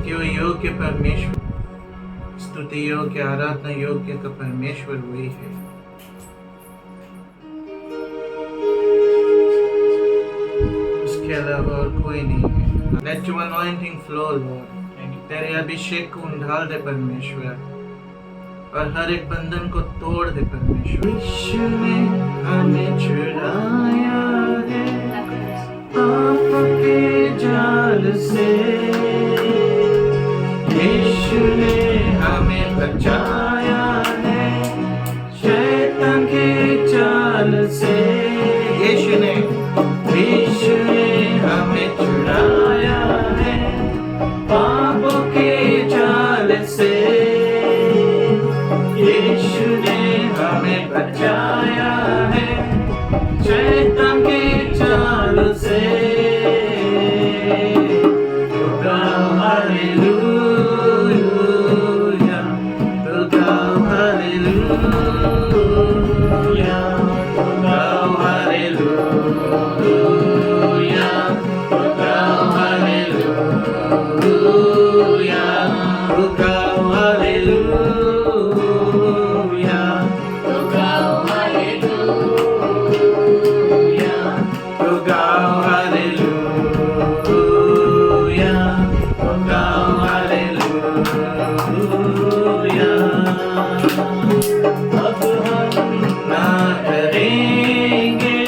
कि वो योग्य परमेश्वर, स्तुति योग्य, आराधना योग्य का परमेश्वर वही है। उसके अलावा और कोई नहीं है। Let your anointing flow, Lord. तेरे अभिषेक को ढाल दे परमेश्वर, और हर एक बंधन को तोड़ दे परमेश्वर। यीशु ने हमें छुड़ाया है पाप के जाल से, यीशु ने हमें बचाया है शैतान के जाल से। यीशु ने हमें छुड़ाया है पापों के जाल से, यीशु ने हमें बचाया है शैतान के जाल से। तो गाओ हालेलुया, तो गाओ हालेलुया, तो गाओ हालेलुया, तो गाओ हालेलुया, तो गाओ हालेलुया, तो गाओ हालेलुया, तो गाओ हालेलुया, तो गाओ हालेलुया। अब हम ना करेंगे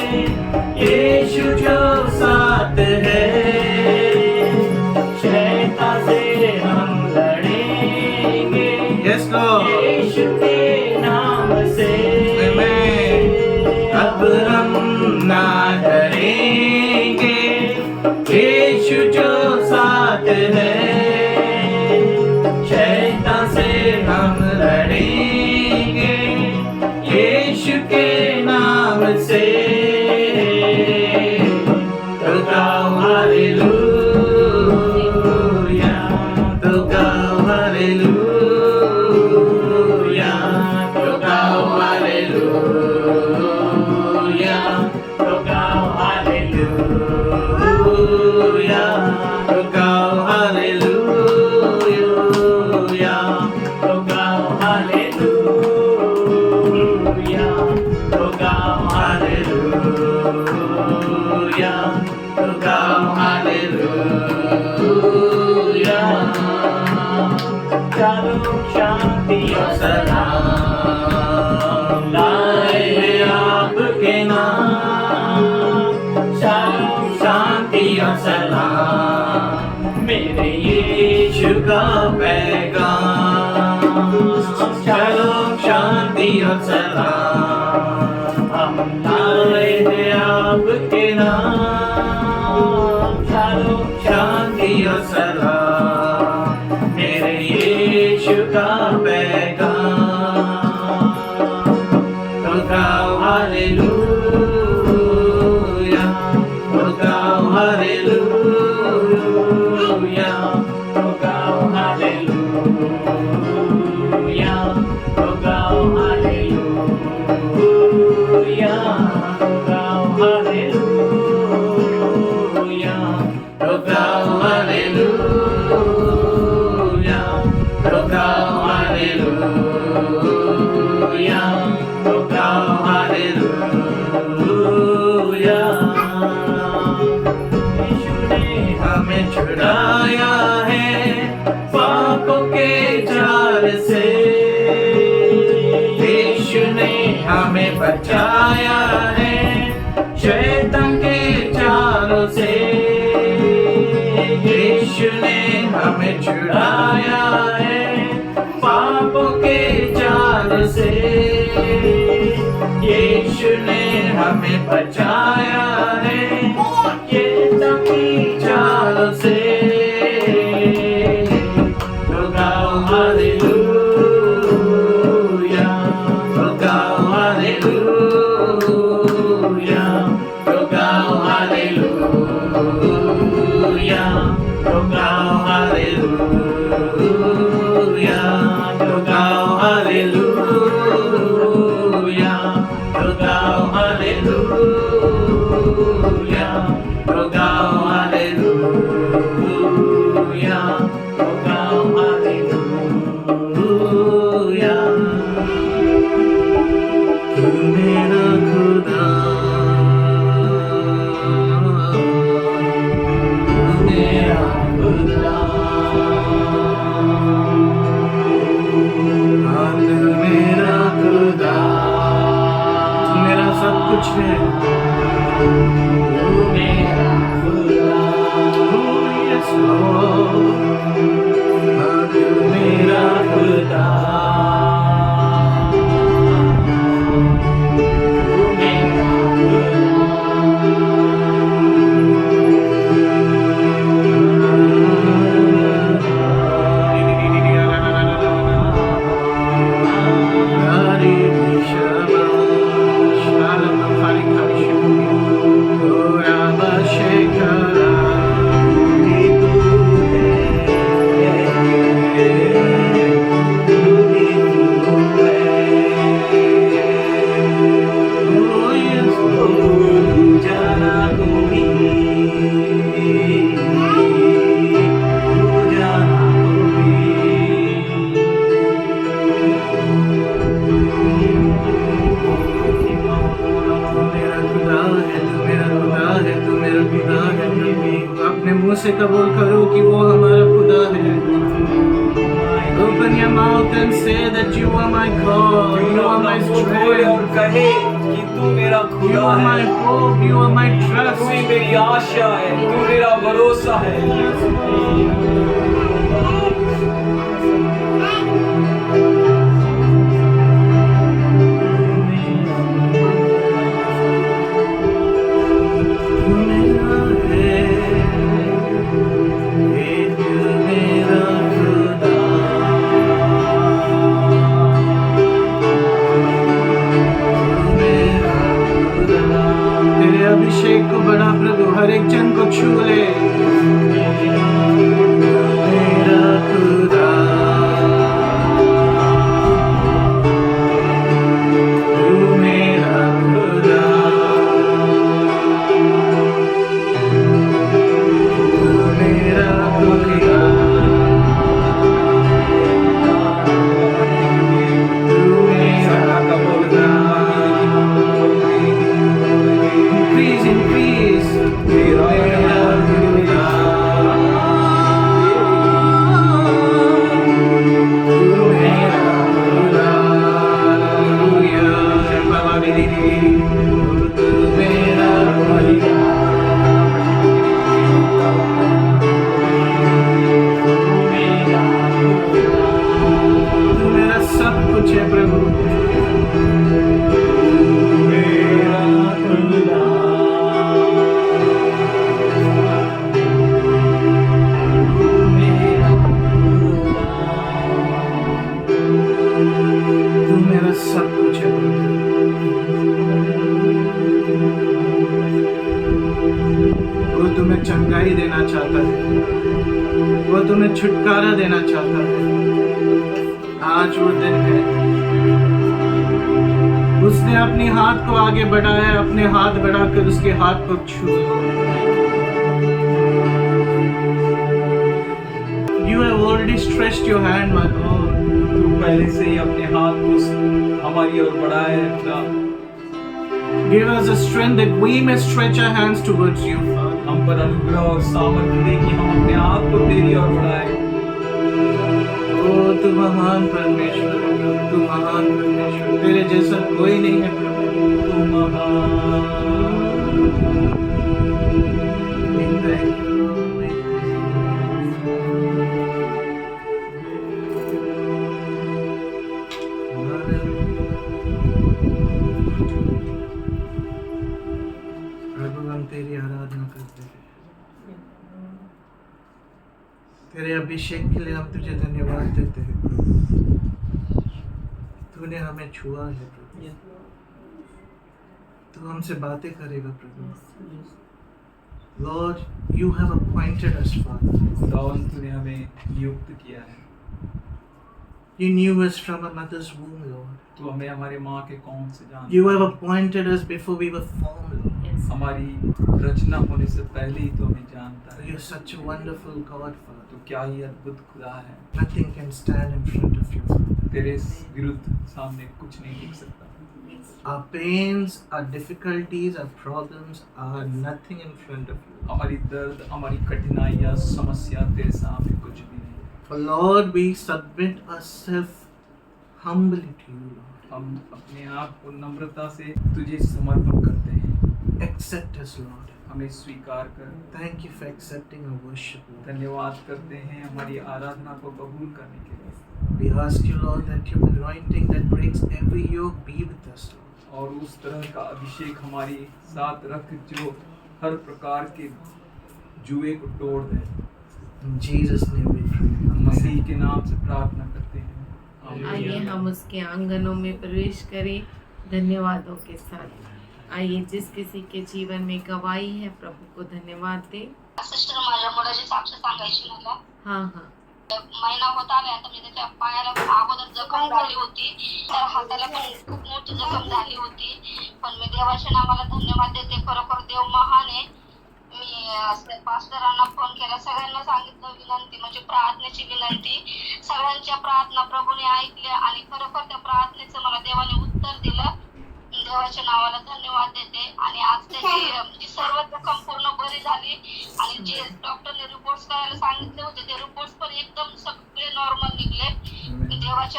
यीशु जो साथ है, शैतान से हम लड़ेंगे यीशु के नाम से। अब हम ना डरेंगे यीशु जो साथ है, शैतान से हम लड़ेंगे यीशु के नाम से। तो गाओ हालेलुया, तो गाओ हालेलुया, तो गाओ हालेलुया, तो गाओ हालेलुया, तो गाओ हालेलुया, तो गाओ हालेलुया, तो गाओ हालेलुया, तो गाओ हालेलुया। शालोम शांति और सलाम लाए हैं आपके नाम, शालोम शांति और सलाम मेरे यीशु का पैगाम। शालोम शांति और सलाम हम लाए हैं आपके नाम, शालोम शांति और सलाम मेरे यीशु का पैगाम। तो गाओ हालेलुया, तो गाओ हालेलुया, तो गाओ हालेलुया, तो गाओ हालेलुया, तो गाओ हालेलुया, तो गाओ हालेलुया, तो गाओ हालेलुया, तो गाओ हालेलुया। यीशु ने हमें छुड़ाया है पापों के जाल से, यीशु ने हमें बचाया है शैतान के जालों से, यीशु ने हमें छुड़ाया है पापों के जाल से, यीशु ने हमें बचाया है शैतान की जालों से। तो गाओ हालेलुया, तो गाओ हालेलुया, तो गाओ हालेलुया, तो गाओ हालेलुया, तो गाओ हालेलुया, तो गाओ हालेलुया, तो out and say that you are my God, you are my strength, और कहे कि तू मेरा you खुदा are my है, hope, you are my तू trust. ही मेरी आशा है, तू मेरा भरोसा है। तू मेरा है, ये तू मेरा खुदा। तू मेरा खुदा। तेरे अभिषेक को बढ़ा प्रभु, हर एक जन को छू ले। तू मेरा खुदा, तू मेरा खुदा, तू मेरा खुदा, तू मेरा खुदा। Increase, increase, तू मेरा खुदा, तू मेरा खुदा। Hallelujah. बाबा मेरी, तू मेरा खुदा, तू मेरा सब कुछ है प्रभु। मेरा खुदा, तू मेरा सब कुछ है प्रभु। वो तुम्हें चंगाई देना चाहता है, वो तुम्हें छुटकारा देना चाहता है। आज वो दिन है, उसने अपने हाथ को आगे बढ़ाया, अपने हाथ बढ़ाकर उसके हाथ को छू लो। You have already stretched your hand, my Lord. तू पहले से ही अपने हाथ को हमारी ओर बढ़ाए है खुदा। Give us the strength that we may stretch our hands towards you, Father. हम पर अनुग्रह और सामर्थ्य दे कि हम अपने हाथ को तेरी ओर बढ़ाए। ओ तू महान परमेश्वर है प्रभु, तू महान परमेश्वर, तेरे जैसा कोई नहीं है प्रभु। तू महान। We thank you, Lord. We प्रभु हम तेरी आराधना करते हैं, तेरे अभिषेक के लिए हम तुझे धन्यवाद देते हैं प्रभु। तूने हमें छुआ है प्रभु, तू हमसे बातें करेगा प्रभु। Lord, you have appointed us, Father. खुदावंद तूने हमें नियुक्त किया है। You knew us from our mother's womb, Lord. तू हमें हमारे माँ के कौन से जानता You है। have appointed us before we were formed, Lord. हमारी रचना होने से पहले ही तो हमें जानता है। You're such a wonderful God, Father. तो क्या ही अद्भुत खुदा है। Nothing can stand in front of you, Father. तेरे विरुद्ध सामने कुछ नहीं टिक सकता। Our pains, our difficulties, our problems are nothing in front of you. हमारी दर्द, हमारी कठिनाइयाँ, समस्या तेरे सामने कुछ भी नहीं। For Lord, we submit ourselves humbly to you, Lord. हम अपने आप को नम्रता से तुझे समर्पण करते हैं। Accept us, Lord. हमें स्वीकार कर। Thank you for accepting our worship, Lord. धन्यवाद करते हैं हमारी आराधना को कबूल करने के लिए। We ask you, Lord, that your anointing that breaks every yoke be with us, Lord. और उस तरह का अभिषेक हमारे साथ रख जो हर प्रकार के जुए को तोड़ दे। In Jesus' name we pray. Masih Amen. के नाम से प्रार्थना करते हैं। आइए हम उसके आंगनों में प्रवेश करें धन्यवादों के साथ। आइए जिस किसी के जीवन में गवाही है प्रभु को धन्यवाद दे। सिस्टर माझ्या मुलाची साक्ष सांगायची मला हाँ महिना होत आला आता म्हणजे त्याच्या पायाला अगोदर जखम झाली होती तर हाताला पण खूप मोठी जखम झाली होती पण मी देवाच्या नावाला धन्यवाद देते खरोखर देव महान आहे मी पास्टरांना फोन केला सगळ्यांना सांगितलं विनंती म्हणजे प्रार्थनेची विनंती सगळ्यांच्या प्रार्थना प्रभूने ऐकल्या आणि खरोखर त्या प्रार्थनेचं मला देवाने उत्तर दिलं देवाच्या नावाला धन्यवाद देते आणि आज त्याची सर्व जखम पूर्ण बरी झाली आणि जे डॉक्टरने रिपोर्ट्स करायला सांगितले होते ते रिपोर्ट्स पण एकदम सगळे नॉर्मल निघले देवाच्या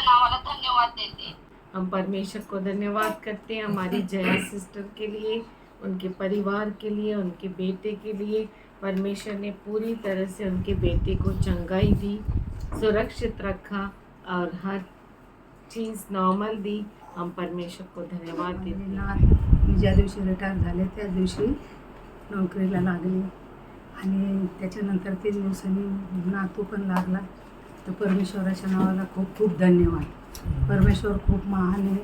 हम परमेश्वर को धन्यवाद करते हैं हमारी जया सिस्टर के लिए, उनके परिवार के लिए, उनके बेटे के लिए। परमेश्वर ने पूरी तरह से उनके बेटे को चंगाई दी, सुरक्षित रखा और हर चीज़ नॉर्मल दी। हम परमेश्वर को धन्यवाद देते हैं। नात ज्या दिवशी रिटायर झाले त्या दिवशी नोकरीला लागले आणि त्याच्यानंतर 3 दिवसांनी नातू पण लागला. तर परमेश्वराच्या नावाला खूप खूप धन्यवाद. परमेश्वर खूप महान आहे.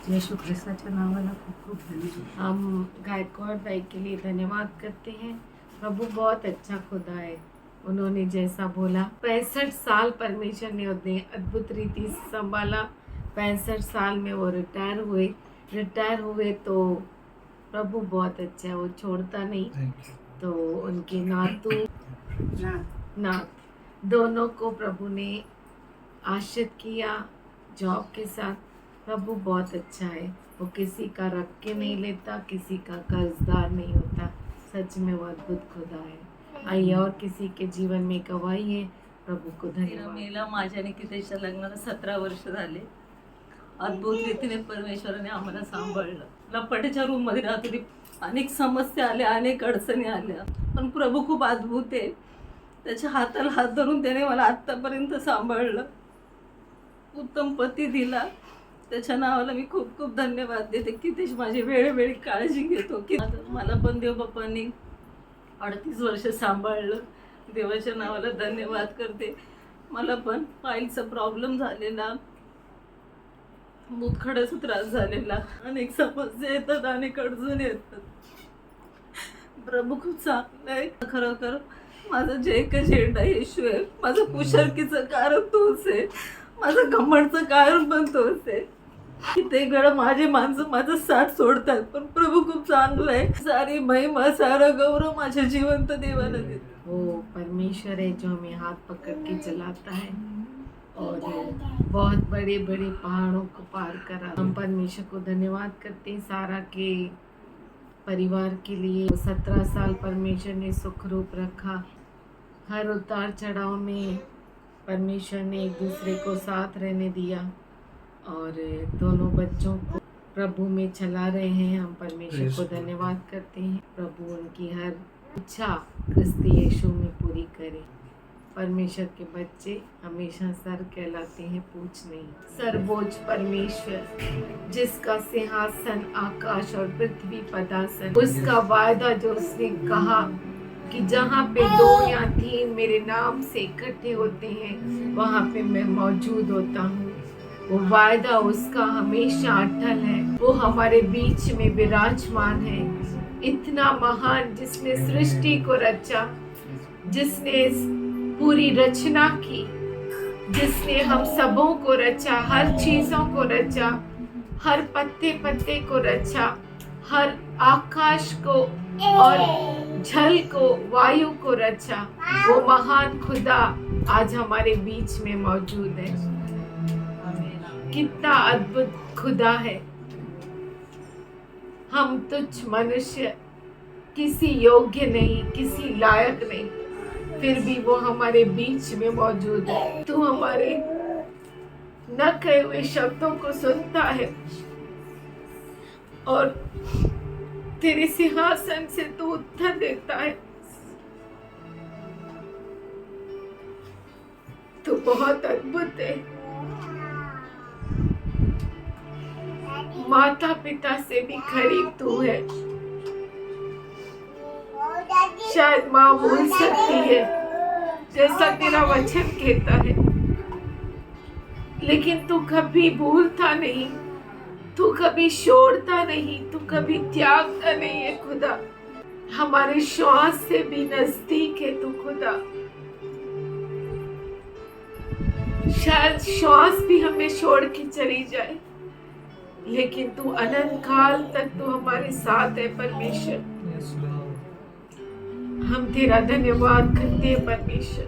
येशू ख्रिस्ताच्या नावाला खूप खूप धन्यवाद. हम गायकवाड़ भाई के लिए धन्यवाद करते हैं। प्रभु बहुत अच्छा खुदा है। उन्होंने जैसा बोला 65 साल परमेश्वर ने उन्हें अद्भुत रीति से संभाला। 65 साल में वो रिटायर हुए तो प्रभु बहुत अच्छा है, वो छोड़ता नहीं। तो उनके नात दोनों को प्रभु ने आश्रित किया जॉब के साथ। प्रभु बहुत अच्छा है, वो किसी का रख के नहीं लेता, किसी का कर्जदार नहीं होता। सच में वो अद्भुत खुदा है। आइए और किसी के जीवन में गवाही है, प्रभू को धन्यवाद। मेला माझ्या निकितेच्या लग्नाला 17 वर्ष झाले. अद्भुत रीतीने परमेश्वराने आम्हाला सांभाळलं. लपाट्याच्या रूममध्ये राहत होती, अनेक समस्या आल्या, अनेक अडचणी आल्या, पण प्रभू खूप अद्भुत आहे. त्याच्या हाताला हात धरून त्याने मला आत्तापर्यंत सांभाळलं, उत्तम पती दिला. त्याच्या नावाला मी खूप खूप धन्यवाद देते की ते माझी वेळोवेळी काळजी घेतो. की मला पण देवबापांनी 38 वर्ष सांभाळलं. देवाच्या नावाला धन्यवाद करते. मला पण पायलचा प्रॉब्लेम झालेला, मूतखड्याचा त्रास झालेला, अनेक समस्या येतात, अनेक अडचणी येतात. प्रभू खूप चांगला आहे. खरोखर माझं जे एक झेंडा येशू आहे. माझं कुशलकीचं कारण तोच आहे, माझं घमंडचं कारण पण तोच आहे. किती वेळा माझे माणसं माझं साथ सोडतात, पण प्रभू खूप चांगला आहे. सारी महिमा, सारा गौरव माझ्या जिवंत देवाला देतो. वो परमेश्वर है जो हमें हाथ पकड़ के चलाता है और बहुत बड़े बड़े पहाड़ों को पार करा। हम परमेश्वर को धन्यवाद करते हैं सारा के परिवार के लिए। 17 साल परमेश्वर ने सुखरूप रखा। हर उतार चढ़ाव में परमेश्वर ने एक दूसरे को साथ रहने दिया और दोनों बच्चों को प्रभु में चला रहे हैं। हम परमेश्वर को धन्यवाद करते हैं। प्रभु उनकी हर इच्छा क्रिस्त यीशु में पूरी करे। परमेश्वर के बच्चे हमेशा सर कहलाते हैं, पूछ नहीं। सर्वोच्च परमेश्वर जिसका सिंहासन आकाश और पृथ्वी पदासन, उसका वायदा जो उसने कहा कि जहाँ पे 2 या 3 मेरे नाम से इकट्ठे होते हैं वहाँ पे मैं मौजूद होता हूँ। वो वायदा उसका हमेशा अटल है। वो हमारे बीच में विराजमान है। इतना महान जिसने सृष्टि को रचा, जिसने पूरी रचना की, जिसने हम सबों को रचा, हर चीजों को रचा, हर पत्ते पत्ते को रचा, हर आकाश को और जल को, वायु को रचा। वो महान खुदा आज हमारे बीच में मौजूद है। कितना अद्भुत खुदा है। हम तुच्छ मनुष्य, किसी योग्य नहीं, किसी लायक नहीं, फिर भी वो हमारे बीच में मौजूद है। तू हमारे न कहे हुए शब्दों को सुनता है और तेरे सिंहासन से तू उत्तर देता है। तू बहुत अद्भुत है। माता पिता से भी करीब तू है। शायद माँ भूल सकती है जैसा तेरा वचन कहता है, लेकिन तू कभी भूलता नहीं, तू कभी छोड़ता नहीं, तू कभी त्यागता नहीं है खुदा। हमारे श्वास से भी नजदीक है तू खुदा। शायद श्वास भी हमें छोड़ के चली जाए, लेकिन तू अनंत काल तक तू हमारे साथ है परमेश्वर। हम तेरा धन्यवाद करते हैं परमेश्वर।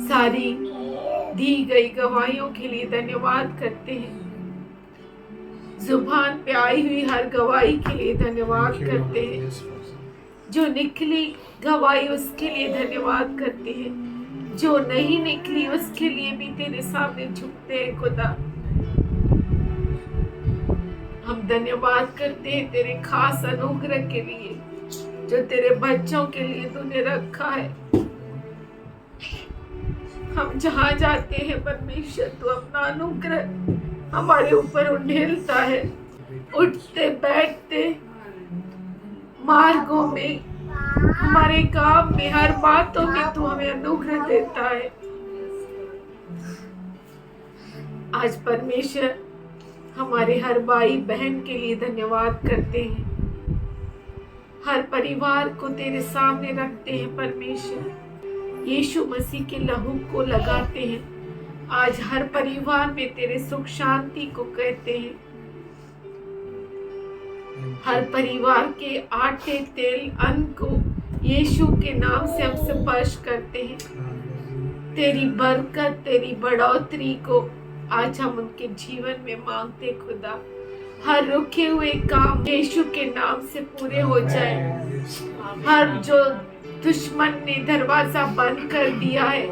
सारी दी गई गवाहियों के लिए धन्यवाद करते हैं। जुबान पे आई हुई हर गवाही के लिए धन्यवाद करते हैं। जो निकली गवाही उसके लिए धन्यवाद करते हैं। जो नहीं निकली उसके लिए भी तेरे सामने झुकते हैं खुदा। हम धन्यवाद करते हैं तेरे खास अनुग्रह के लिए जो तेरे बच्चों के लिए तूने रखा है। हम जहाँ जाते हैं परमेश्वर तू अपना अनुग्रह हमारे ऊपर उंडेलता है। उठते बैठते मार्गों में, हमारे काम में, हर बातों में तू हमें अनुग्रह देता है। आज परमेश्वर हमारे हर भाई बहन के लिए धन्यवाद करते हैं। हर परिवार को तेरे सामने रखते हैं परमेश्वर। यीशु मसीह के लहू को लगाते हैं। आज हर परिवार में तेरे सुख शांति को कहते हैं। हर परिवार के आटे तेल अन्न को यीशु के नाम से हम स्पर्श करते हैं। तेरी बरकत तेरी बढ़ोतरी को आज हम उनके जीवन में मांगते खुदा। हर रुके हुए काम यीशु के नाम से पूरे हो जाए। हर जो दुश्मन ने दरवाजा बंद कर दिया है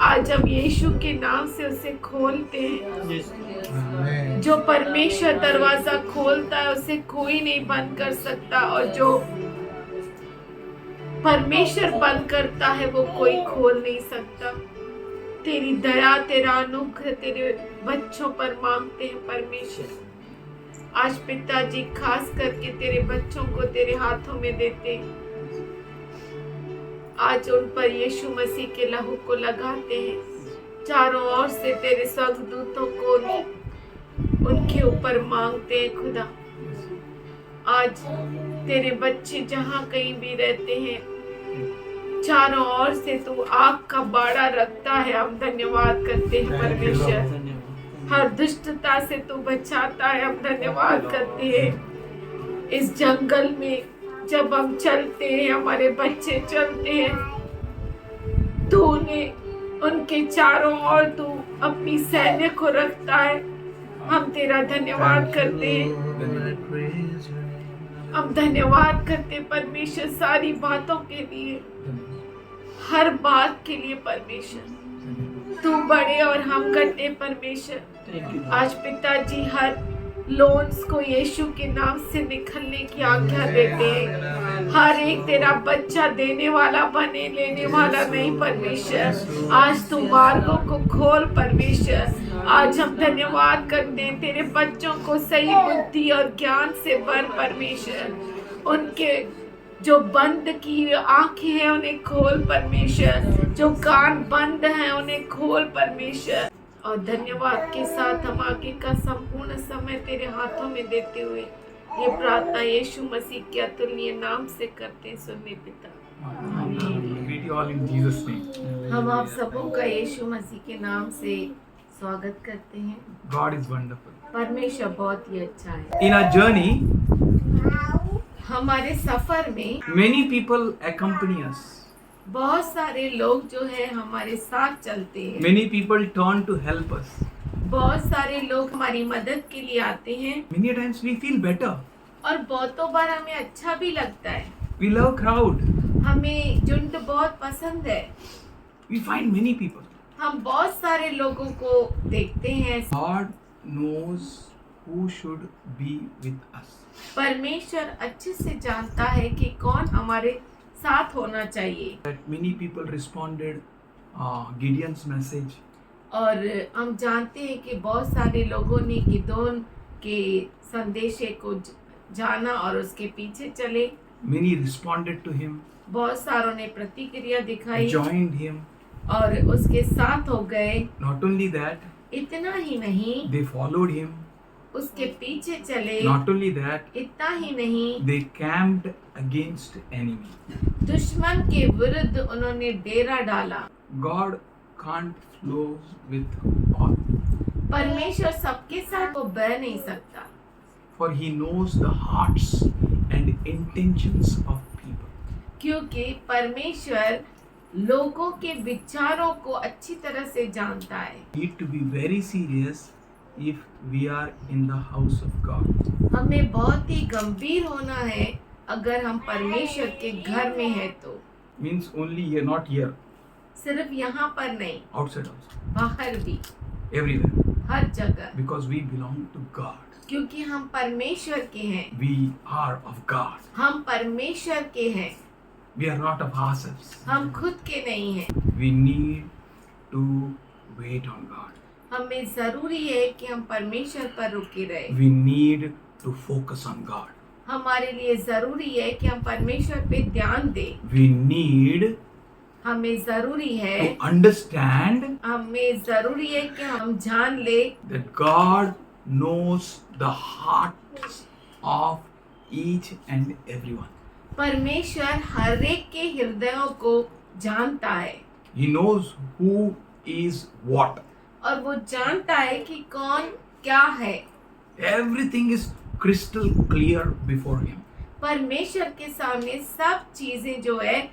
आज हम यीशु के नाम से उसे खोलते हैं। जो परमेश्वर दरवाजा खोलता है उसे कोई नहीं बंद कर सकता, और जो परमेश्वर बंद करता है वो कोई खोल नहीं सकता। तेरी दया तेरा अनुग्रह तेरे बच्चों पर मांगते हैं परमेश्वर। आज पिताजी खास करके तेरे बच्चों को तेरे हाथों में देते हैं। आज उन पर यीशु मसीह के लहू को लगाते हैं। चारों ओर से तेरे स्वर्गदूतों को उनके ऊपर मांगते हैं खुदा। आज तेरे बच्चे जहाँ कहीं भी रहते हैं चारों ओर से तू आग का बाड़ा रखता है। हम धन्यवाद करते हैं परमेश्वर। हर दुष्टता से तू बचाता है। हम धन्यवाद करते हैं। इस जंगल में जब हम चलते हैं, हमारे बच्चे चलते हैं, तू उन्हें उनके चारों ओर तू अपनी सैन्य को रखता है। हम तेरा धन्यवाद करते हैं। हम धन्यवाद करते परमेश्वर सारी बातों के लिए, हर बात के लिए परमेश्वर। तू बड़े और हम घटे परमेश्वर। आज पिताजी हर लोन्स को यीशु के नाम से निकलने की आज्ञा देते हैं। हर एक तेरा बच्चा देने वाला बने, लेने वाला नहीं परमेश्वर। आज तू मार्गों को खोल परमेश्वर। आज हम धन्यवाद करते हैं तेरे बच्चों को सही बुद्धि और ज्ञान से भर परमेश्वर। उनके जो बंद की आंखें हैं उन्हें खोल परमेश्वर। जो कान बंद हैं उन्हें खोल परमेश्वर। और धन्यवाद के साथ हम आगे का संपूर्ण समय तेरे हाथों में देते हुए ये प्रार्थना यीशु मसीह के अतुल्य नाम से करते हैं। सुनने पिता, Greet you all in Jesus' name. हम आप सबों का यीशु मसीह के नाम से स्वागत करते हैं। God is wonderful. परमेश्वर बहुत ही अच्छा है। In our journey, हमारे सफर में many people accompany us. बहुत सारे लोग जो है हमारे साथ चलते हैं। Many people turn to help us. बहुत सारे लोग हमारी मदद के लिए आते हैं Many times we feel better. और बहुतों बार हमें अच्छा भी लगता है। We love crowd. हमें झुंड बहुत पसंद है। We find many people. हम बहुत सारे लोगों को देखते हैं। God knows who should be with us. परमेश्वर अच्छे से जानता है कि कौन हमारे साथ होना चाहिए। That many people responded Gideon's message. और हम जानते हैं कि बहुत सारे लोगों ने गिदोन के संदेशे को जाना और उसके पीछे चले। Many responded to him, बहुत सारों ने प्रतिक्रिया दिखाई joined him. और उसके साथ हो गए। Not only that, इतना ही नहीं, they followed him. उसके पीछे चले। Not only that, इतना ही नहीं, they camped against enemy. दुश्मन के विरुद्ध उन्होंने डेरा डाला। God can't flow with all, परमेश्वर सबके साथ वो बह नहीं सकता, for he knows the hearts and intentions of people. क्योंकि परमेश्वर लोगों के विचारों को अच्छी तरह से जानता है। We need to be very serious if we are in the house of God. हमें बहुत ही गंभीर होना है अगर हम परमेश्वर के घर में हैं तो। Means only here, not here, सिर्फ यहाँ पर नहीं, outside also, बाहर भी। everywhere. हर जगह, because we belong to God. क्योंकि हम परमेश्वर के हैं, We are of God. हम परमेश्वर के हैं, We are not of ourselves. हम खुद के नहीं हैं। We need to wait on God. हमें जरूरी है कि हम परमेश्वर पर रुके रहे। We need to focus on God. हमारे लिए जरूरी है कि हम परमेश्वर पे ध्यान दें। We need हमें जरूरी है, to understand हमें जरूरी है कि हम जान ले that God knows the hearts of each and everyone. परमेश्वर हर एक के हृदयों को जानता है He knows who is what. और वो जानता है कि कौन क्या है। Everything is crystal clear before him. परमेश्वर के सामने सब चीजें जो है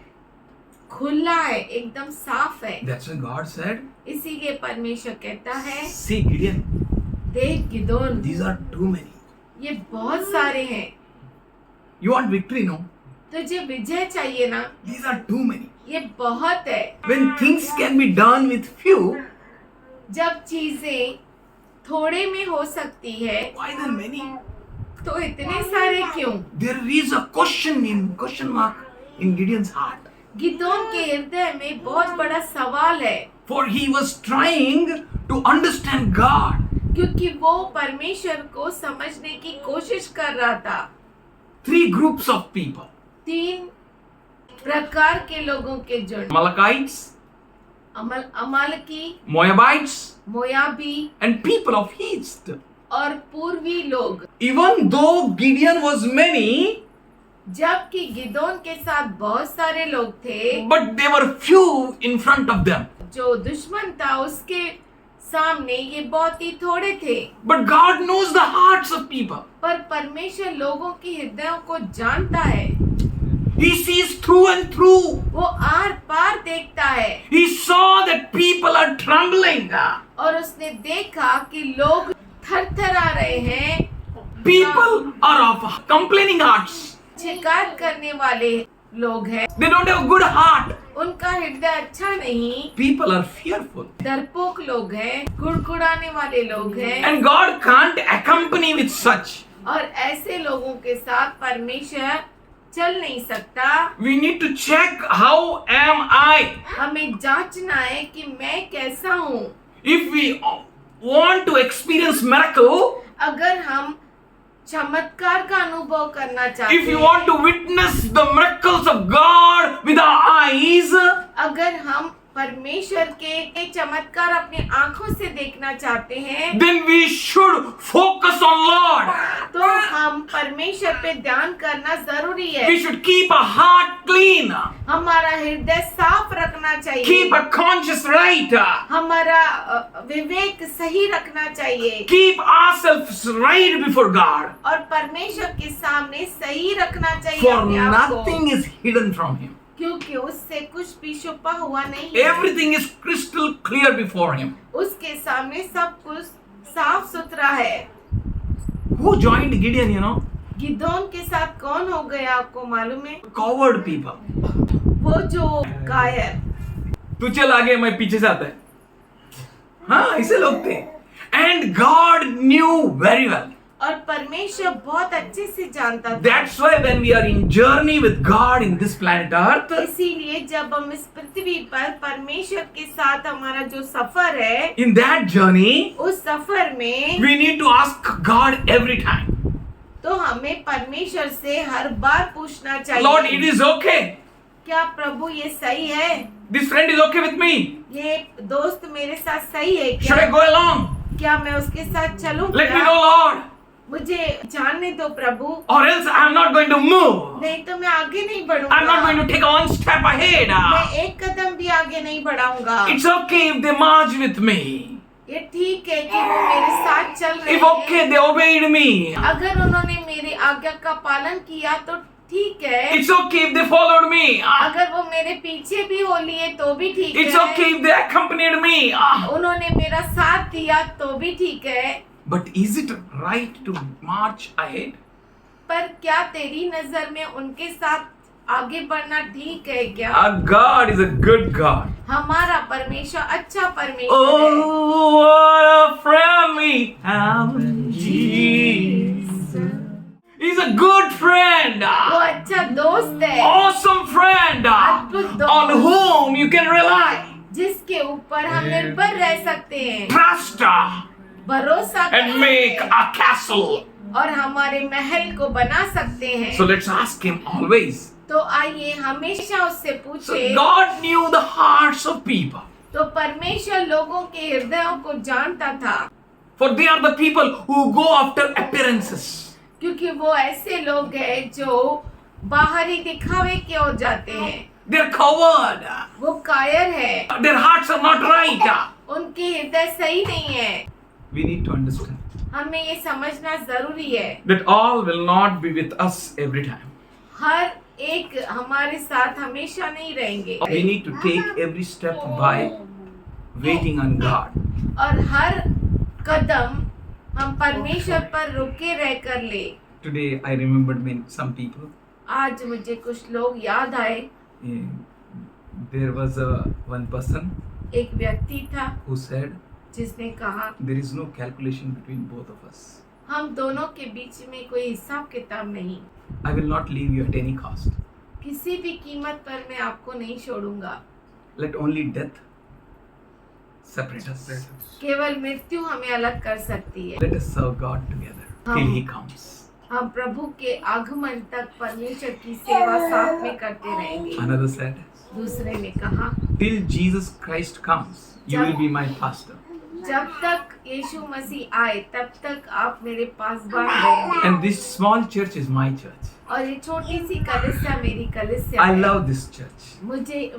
खुला है, एकदम साफ है। That's why God said, इसीलिए परमेश्वर कहता है, see Gideon, देख Gideon, these are too many. ये बहुत सारे हैं। You want victory, no? तुझे विजय चाहिए ना? These are too many. ये बहुत है। When things can be done with few, जब चीजें थोड़े में हो सकती है why then many? तो इतने सारे क्यों? There is a question mark in Gideon's heart. Gideon के हृदय में बहुत बड़ा सवाल है, For he was trying to understand God. क्योंकि वो परमेश्वर को समझने की कोशिश कर रहा था। 3 groups of people. 3 प्रकार के लोगों के झुंड, Amalekites, अमालकी, Moabites, मोयाबी and people of east. और पूर्वी लोग। Even though Gideon was many, जबकि गिदोन के साथ बहुत सारे लोग थे, but there were few in front of them. जो दुश्मन था उसके सामने ये बहुत ही थोड़े थे। But God knows the hearts of people. पर परमेश्वर लोगों के हृदयों को जानता है, He sees through and through. वो आर पार देखता है। He saw that people are trembling. और उसने देखा कि लोग थरथरा रहे हैं, People are of complaining hearts. शिकायत करने वाले लोग हैं, They don't have a good heart. उनका हृदय अच्छा नहीं, People are fearful. डरपोक लोग हैं, गुड़गुड़ाने वाले लोग हैं। And God can't accompany with such. और ऐसे लोगों के साथ परमेश्वर चल नहीं सकता। We need to check how am I. हमें जांचना है कि मैं कैसा हूँ। If we want to experience miracle, अगर हम चमत्कार का अनुभव करना चाहते if you हैं, want to witness the miracles of God with our eyes, अगर हम परमेश्वर के चमत्कार अपनी आंखों से देखना चाहते हैं, then we should focus on Lord. तो हम परमेश्वर पे ध्यान करना जरूरी है। We should keep our heart clean, हमारा हृदय साफ रखना चाहिए, keep our conscience right, हमारा विवेक सही रखना चाहिए, keep ourselves right before God. और परमेश्वर के सामने सही रखना चाहिए For अपने आप को, nothing is hidden from Him. क्योंकि उससे कुछ भी छुपा हुआ नहीं है। Everything is crystal clear before Him. उसके सामने सब कुछ साफ सुथरा है। Who joined Gideon, you know? Gideon के साथ कौन हो गया आपको मालूम है? Coward people. वो जो कायर, तू चल आगे, मैं पीछे से आता है। हाँ, ऐसे लोग थे। And God knew very well. और परमेश्वर बहुत अच्छे से जानता था। That's why when we are in journey with God in this planet Earth, इसीलिए जब हम इस पृथ्वी पर परमेश्वर के साथ हमारा जो सफर है, in that journey, उस सफर में we need to ask God every time, तो हमें परमेश्वर से हर बार पूछना चाहिए, Lord, it is okay. क्या प्रभु ये सही है? This friend is okay with me. ये दोस्त मेरे साथ सही है Should I क्या? go along? क्या मैं उसके साथ चलूं Let me क्या? know, Lord. मुझे जानने दो प्रभु, Or else I am not going to move. नहीं तो मैं आगे नहीं I am not बढ़ूंगा, going to take one step ahead. मैं एक कदम भी आगे नहीं बढ़ाऊंगा। It's okay if they march with me. ये ठीक है कि वो मेरे साथ चल रहे If okay, हैं, they obeyed me. अगर उन्होंने मेरी आज्ञा का पालन किया तो ठीक है, It's okay if they followed me. अगर वो मेरे पीछे भी हो लिए तो भी ठीक It's है, okay if they accompanied me. उन्होंने मेरा साथ दिया तो भी ठीक है। But is it right to march ahead? पर क्या तेरी नजर में उनके साथ आगे बढ़ना ठीक है क्या? Our God is a good God. हमारा परमेश्वर अच्छा परमेश्वर है। Oh, what a friend we have in Jesus. He's a good friend. वो अच्छा दोस्त है, Awesome friend. अद्भुत दोस्त, On whom you can rely. जिसके ऊपर हम निर्भर रह सकते हैं, Trust भरोसा कर and make सकते हैं, a castle. और हमारे महल को बना सकते हैं। So let's ask him always. तो आइए हमेशा उससे So पूछे। God knew the hearts of people. तो परमेश्वर लोगों के हृदयों को जानता था, For they are the people who go after appearances. क्योंकि वो ऐसे लोग हैं जो बाहरी दिखावे की ओर जाते हैं। They are covered. वो कायर है, Their hearts are not right. उनके हृदय सही नहीं है। We need to understand हमें ये समझना जरूरी है, that all will not be with us every time. हर एक हमारे साथ हमेशा नहीं रहेंगे, We need to take every step by waiting on God. और हर कदम हम परमेश्वर पर रुके रह कर ले। Today I remembered some people. आज मुझे कुछ लोग याद आए। There was one person एक व्यक्ति था who said, जिसने कहा, there is no calculation between both of us. हम दोनों के बीच में कोई हिसाब किताब नहीं, I will not leave you at any cost. किसी भी कीमत पर मैं आपको नहीं छोड़ूंगा। Let only death separate us. केवल मृत्यु हमें अलग कर सकती है। Let us serve God together till He comes. हम प्रभु के आगमन तक परमेश्वर की सेवा साथ में करते रहेंगे। Another said, दूसरे ने कहा, till Jesus Christ comes, you will be my pastor. जब तक यीशु मसीह आए तब तक आप मेरे पासबान रहेंगे। And this small church is my church. और ये छोटी सी कलीसिया मेरी कलीसिया I है। love this church.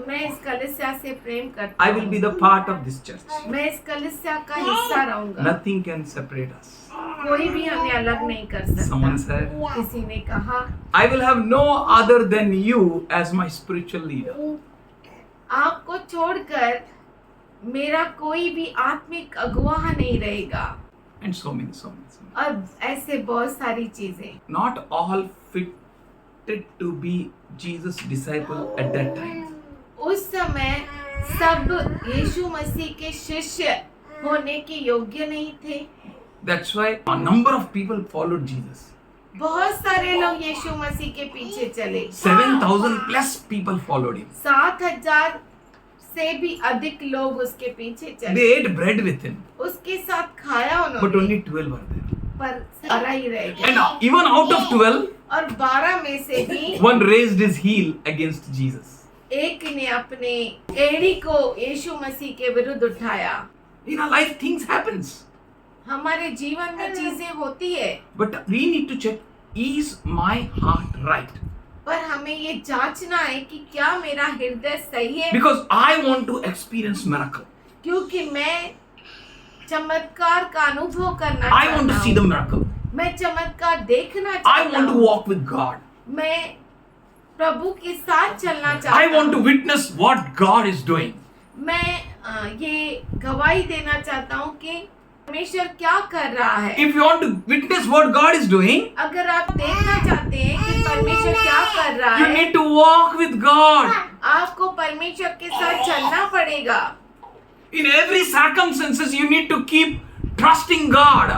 मैं इस कलीसिया से प्रेम करता I हूँ। will be the part of this church. मैं इस कलीसिया का हिस्सा रहूंगा। Nothing can separate us. कोई भी हमें अलग नहीं कर Someone सकता। said, किसी ने कहा, I will have no other than you as my spiritual leader. आपको छोड़कर मेरा कोई भी आत्मिक अगुवा नहीं रहेगा। And so many. और ऐसे बहुत सारी चीजें। Not all fitted to be Jesus' disciple at that time. उस समय सब यीशु मसीह के शिष्य होने के योग्य नहीं थे। That's why a number of people followed Jesus. बहुत सारे लोग यीशु मसीह के पीछे चले। 7,000 plus people followed him. 7,000 से भी अधिक लोग उसके पीछे चले। They ate bread with him, उसके साथ खाया but उन्होंने, only 12 were there. पर 12 ही रह गए। And even out of 12, और 12 में से भी one raised his heel against Jesus. एक ने अपने एड़ी को यीशु मसीह के विरुद्ध उठाया। In our life, things happens, हमारे जीवन में चीजें होती है, but we need to check: is my heart right? पर हमें ये जांचना है कि क्या मेरा हृदय सही है, Because I want to experience miracle. क्योंकि मैं चमत्कार का अनुभव करना I want to चाहता see the हूँ। miracle. मैं चमत्कार देखना I चाहता want to हूँ। walk with God. मैं प्रभु के साथ चलना चाहता I want to हूँ। witness what God is doing. मैं ये गवाही देना चाहता हूँ कि परमेश्वर क्या कर रहा है। If you want to witness what God is doing, अगर आप देखना चाहते हैं कि परमेश्वर क्या कर रहा you है, need to walk with God. आपको परमेश्वर के साथ चलना पड़ेगा। In every circumstances, you need to keep trusting God.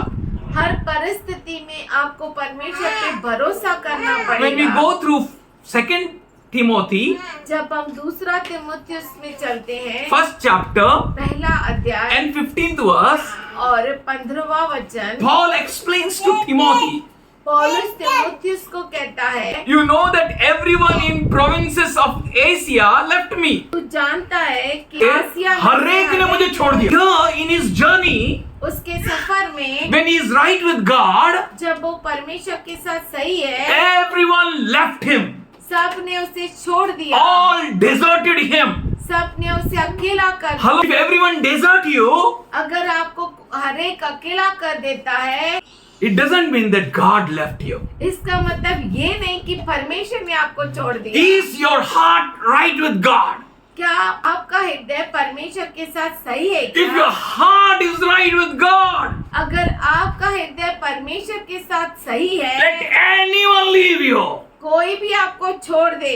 हर परिस्थिति में आपको परमेश्वर पे भरोसा करना When we पड़ेगा। go through 2 Timothy, जब हम दूसरा तीमुथियुस में चलते हैं, 1st chapter पहला अध्याय and 15th verse, और 15वां वचन, Paul explains to Timothy, पौलुस तीमुथियुस को कहता है, you know that everyone in provinces of Asia left me. तू जानता है कि आसिया में हर एक ने मुझे छोड़ दिया. Here in his journey, उसके सफर में when he is right with God, जब वो परमेश्वर के साथ सही है, everyone left him. सब ने उसे छोड़ दिया, All deserted him. सब ने उसे अकेला कर दिया। Hello, if everyone desert you, अगर आपको हर एक अकेला कर देता है, it doesn't mean that God left you. इसका मतलब ये नहीं कि परमेश्वर ने आपको छोड़ दिया। Is your heart right with God? क्या आपका हृदय परमेश्वर के साथ सही है If क्या? your heart is right with God, अगर आपका हृदय परमेश्वर के साथ सही let है, anyone leave you. कोई भी आपको छोड़ दे,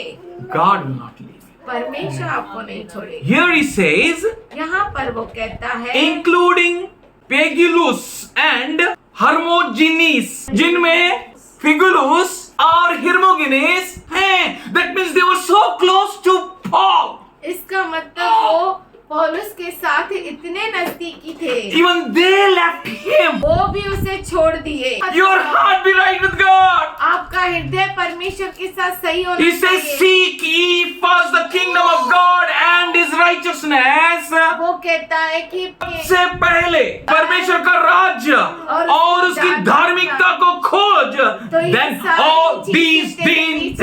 God will not leave you. परमेश्वर आपको नहीं छोड़ेगा। Here he says, यहाँ पर वो कहता है including Pegulus and Hermogenes, जिनमें Pegulus और Hermogenes हैं। That means they were so close to Paul. इसका मतलब वो पौलुस के साथ इतने नजदीकी थे, Even they left him. वो भी उसे छोड़ दिए। Your heart be right with God. आपका हृदय परमेश्वर के साथ सही होना He says, चाहिए। seek ye first the kingdom of God and his righteousness. वो कहता है कि सबसे पहले परमेश्वर का राज्य और उसकी धार्मिकता को खोज, then all these things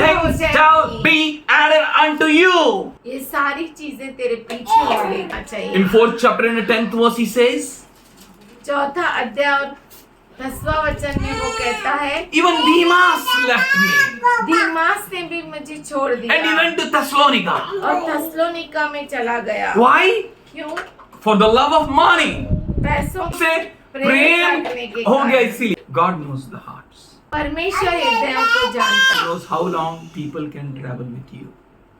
shall be added unto you. ये सारी चीजें तेरे पीछे हो लेना चाहिए। In 4th chapter and the 10th verse he says, चौथा अध्याय और 10वां वचन में वो कहता है, even Demas left me दीमास ने भी मुझे छोड़ and he दिया went to Thessalonica. और थेसलोनिका में चला गया। Why? क्यों? For the love of money. पैसों से प्रेम प्रेम करने के हो गया, कारण। इसीलिए God knows the hearts. परमेश्वर हृदयों को जानता है। Knows how long people can travel with you.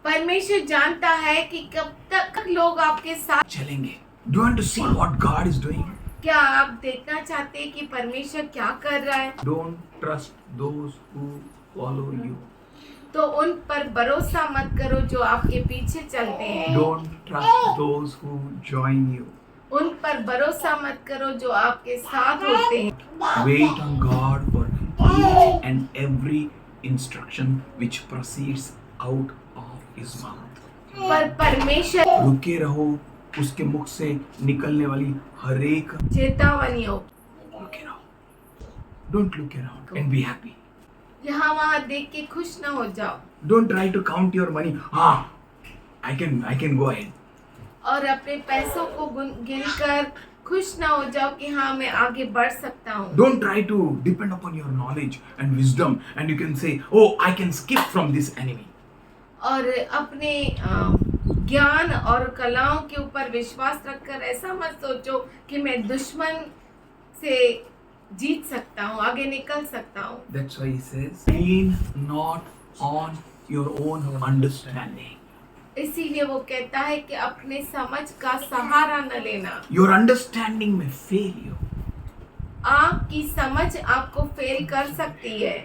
परमेश्वर जानता है कि कब तक लोग आपके साथ चलेंगे. Do you want to see what God is doing? क्या आप देखना चाहते हैं कि परमेश्वर क्या कर रहा है? Don't trust those who follow you. तो उन पर भरोसा मत करो जो आपके पीछे चलते हैं। Don't trust those who join you. उन पर भरोसा मत करो जो आपके साथ होते हैं। Wait on God for each and every instruction which proceeds out of His mouth. पर परमेश्वर रुके रहो उसके मुख से निकलने वाली हर एक चेतावनियों रुके रहो. Don't look around and be happy. यहाँ वहाँ देख के खुश न हो जाओ Don't try to count your money. I can go ahead. और अपने पैसों को गिनकर खुश ना हो जाओ कि हाँ मैं आगे बढ़ सकता हूँ। Don't try to depend upon your knowledge and wisdom and you can say, oh, I can skip from this enemy. और अपने ज्ञान और कलाओं के ऊपर विश्वास रखकर ऐसा मत सोचो कि मैं दुश्मन से जीत सकता हूँ, आगे निकल सकता हूँ। That's why he says, lean not on your own understanding. इसीलिए वो कहता है कि अपने समझ का सहारा न लेना। Your understanding may fail you. आपकी समझ आपको फेल कर सकती है।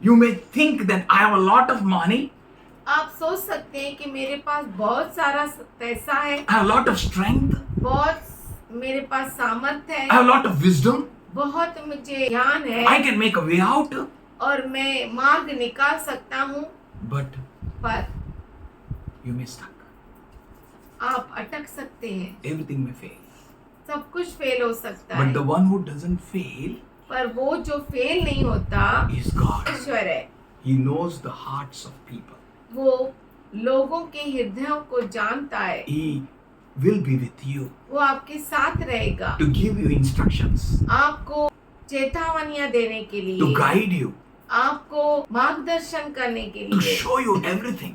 You may think that I have a lot of money, आप सोच सकते हैं कि मेरे पास बहुत सारा पैसा है, I have a lot of strength, बहुत मेरे पास सामर्थ्य I है, have a lot of wisdom, बहुत मुझे ज्ञान है I can make a way out, और मैं मार्ग निकाल सकता हूँ, but पर you may stuck. आप अटक सकते हैं। Everything may fail. सब कुछ फेल हो सकता But है, the one who doesn't fail पर वो जो फेल नहीं होता is God. ईश्वर है। He knows the hearts of people. वो लोगों के हृदयों को जानता है। He will be with you वो आपके साथ रहेगा, to give you instructions, आपको चेतावनियां देने के to लिए, guide you, आपको मार्गदर्शन करने के to लिए show you everything.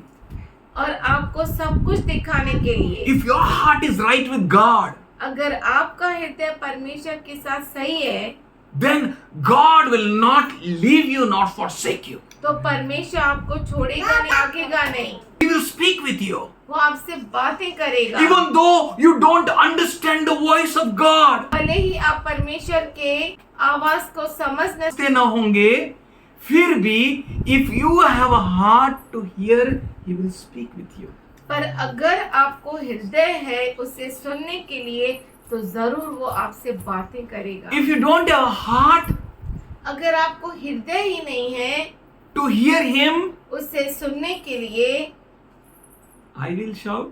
और आपको सब कुछ दिखाने के लिए। If your heart is right with God, अगर आपका हृदय परमेश्वर के साथ सही है then God will not leave you nor forsake you. तो परमेश्वर आपको छोड़ेगा नहीं, आगेगा नहीं। He will speak with you. वो आपसे बातें करेगा। Even though you don't understand the voice of God, भले ही आप परमेश्वर के आवाज को समझ न ते न होंगे, फिर भी if you have a heart to hear, He will speak with you. पर अगर आपको हृदय है उसे सुनने के लिए तो जरूर वो आपसे बातें करेगा। If you don't have a heart अगर आपको हृदय ही नहीं है to hear Him, उसे सुनने के लिए, I will shout,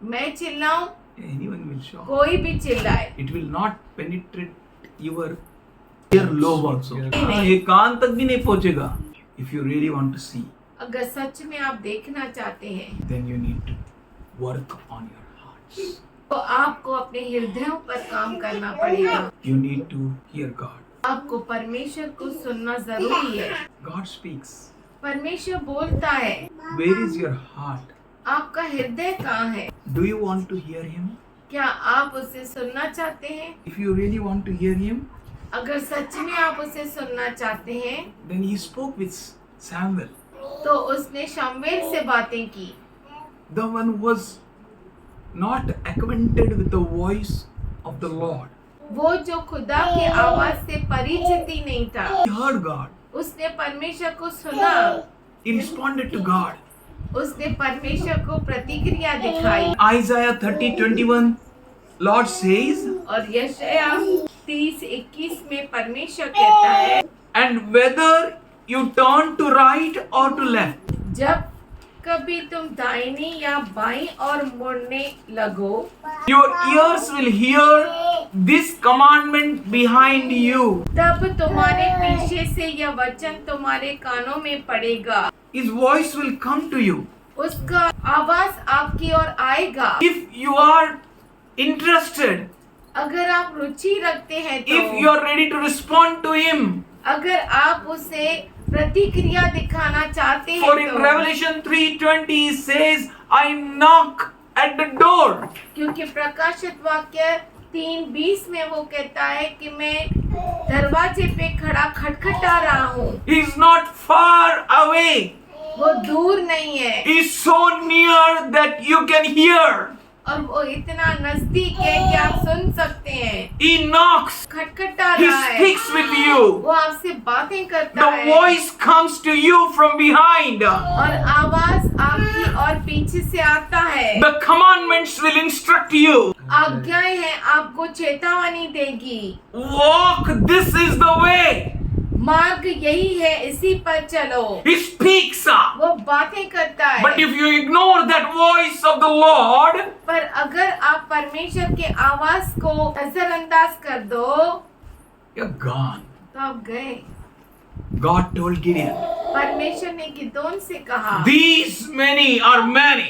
मैं चिल्लाऊं, anyone will shout. कोई भी चिल्लाए, It will not penetrate your ear lobe also. ये कान तक भी नहीं पहुंचेगा. If you really want to see, अगर सच में आप देखना चाहते हैं then you need to work on your hearts. तो आपको अपने हृदयों पर काम करना पड़ेगा। You need to hear God. आपको परमेश्वर को सुनना जरूरी है। God speaks. परमेश्वर बोलता है। Where is your heart? आपका हृदय कहाँ है? Do you want to hear Him? क्या आप उसे सुनना चाहते हैं? If you really want to hear Him, अगर सच में आप उसे सुनना चाहते हैं then He spoke with Samuel. तो उसने शमूएल से बातें की। The one who was not acquainted with the voice of the Lord. वो जो खुदा की आवाज से परिचित ही नहीं था, He heard God. उसने परमेश्वर को सुना, He responded to God. उसने परमेश्वर को प्रतिक्रिया दिखाई। Isaiah 30:21, Lord says, और यशायाह 30:21 में परमेश्वर कहता है, and whether you turn to right or to left, जब कभी तुम दाहिनी या बाईं और मुड़ने लगो, your ears will hear this commandment behind you. तब तुम्हारे पीछे से यह वचन तुम्हारे कानों में पड़ेगा। His voice will come to you. उसका आवाज आपकी ओर आएगा। If you are interested, अगर आप रुचि रखते हैं तो, if you are ready to respond to Him, अगर आप उसे प्रतिक्रिया दिखाना चाहते हैं for in तो, Revelation 3:20 He says, I knock at the door. क्योंकि प्रकाशित वाक्य 3:20 में वो कहता है कि मैं दरवाजे पे खड़ा खटखटा रहा हूँ। He is not far away. वो दूर नहीं है He is so near that you can hear. और वो इतना नजदीक है कि आप सुन सकते हैं। He knocks. खटखटा He रहा है, speaks with you. वो आपसे बातें करता The है voice comes to you from behind. और आवाज आपकी और पीछे से आता है। The commandments will instruct you. आज्ञाएं हैं, आपको चेतावनी देगी। Walk, this is the way. मार्ग यही है, इसी पर चलो। He speaks. वो बातें करता है। But if you ignore that voice of the Lord, पर अगर आप परमेश्वर के आवाज को नजरअंदाज कर दो you're gone. तो आप गए। God told Gideon, परमेश्वर ने गिदोन से कहा, these many are many.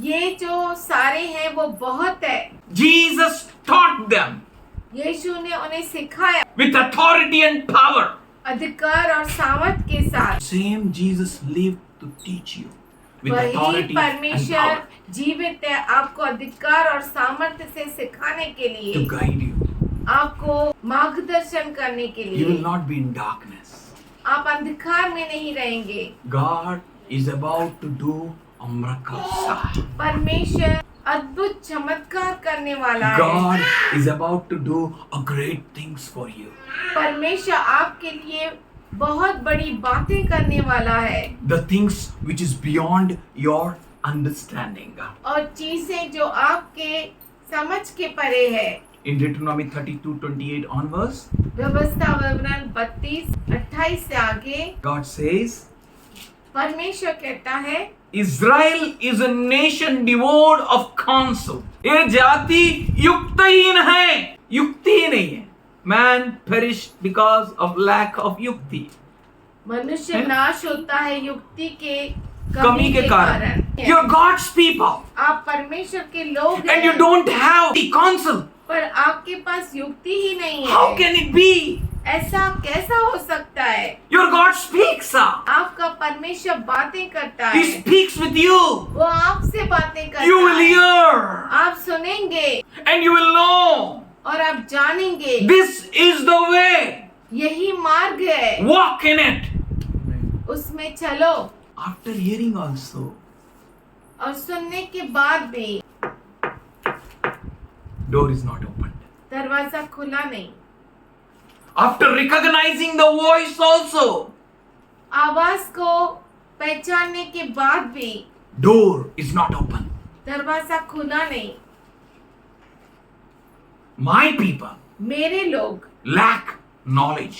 ये जो सारे हैं वो बहुत है। Jesus taught them यीशु ने उन्हें सिखाया with authority and power. अधिकार और सामर्थ के साथ। Same Jesus lived to teach you with वही authority and परमेश्वर power जीवित है आपको अधिकार और सामर्थ्य से सिखाने के to लिए, guide you. आपको मार्गदर्शन करने के You will लिए। not be in darkness. आप अंधकार में नहीं रहेंगे। God is about to do a miracle. परमेश्वर अद्भुत चमत्कार करने वाला है। God is about to do a great things for you. परमेश्वर आपके लिए बहुत बड़ी बातें करने वाला है The things which is beyond your understanding. और चीजें जो आपके समझ के परे है। In Deuteronomy 32:28 onwards, व्यवस्था विवरण 32:28 से आगे God says, परमेश्वर कहता है, Israel is a nation devoid of counsel. ये जाति युक्तिहीन है, युक्ति ही नहीं है. Man perished because of lack of युक्ति. मनुष्य नाश होता है युक्ति के कमी के कारण. You're God's people आप परमेश्वर के लोग and you हैं, don't have the counsel. पर आपके पास युक्ति ही नहीं How है। can it be? ऐसा कैसा हो सकता है? Your God speaks. आपका परमेश्वर बातें करता He है, speaks with you. वो आपसे बातें करता You will है, hear आप सुनेंगे and you will know. और आप जानेंगे This is the way. यही मार्ग है, Walk in it. उसमें चलो। After hearing also, और सुनने के बाद भी door is not opened. दरवाजा खुला नहीं। After recognizing the voice also, आवाज को पहचानने के बाद भी door is not open. दरवाजा खुला नहीं। My people मेरे लोग lack knowledge,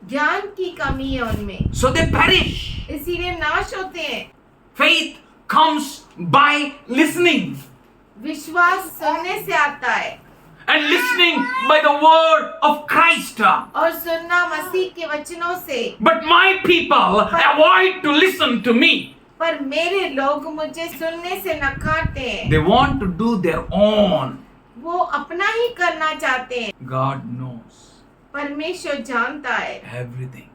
ज्ञान की कमी है उनमें, so they perish. इसीलिए नाश होते हैं। Faith comes by listening, विश्वास सुनने से आता है and listening by the word of Christ. और सुनना मसीह के वचनों से। But my people avoid to listen to me. पर मेरे लोग मुझे सुनने से नकारते हैं, They want to do their own. वो अपना ही करना चाहते हैं। God knows परमेश्वर जानता है everything.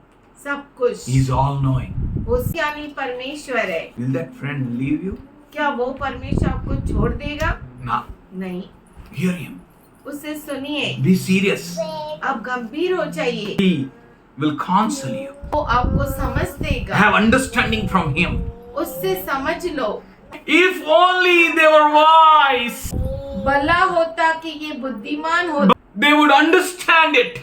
सब कुछ, He is all knowing. वो यानी परमेश्वर है। Will that friend leave you? क्या वो परमेश्वर आपको छोड़ देगा? No. नहीं, Hear him. उसे सुनिए, Be serious. आप गंभीर हो जाइए। He will counsel you. वो आपको समझ देगा, Have understanding from him. उससे समझ लो। If only they were wise, भला होता कि ये बुद्धिमान हो, they would understand it.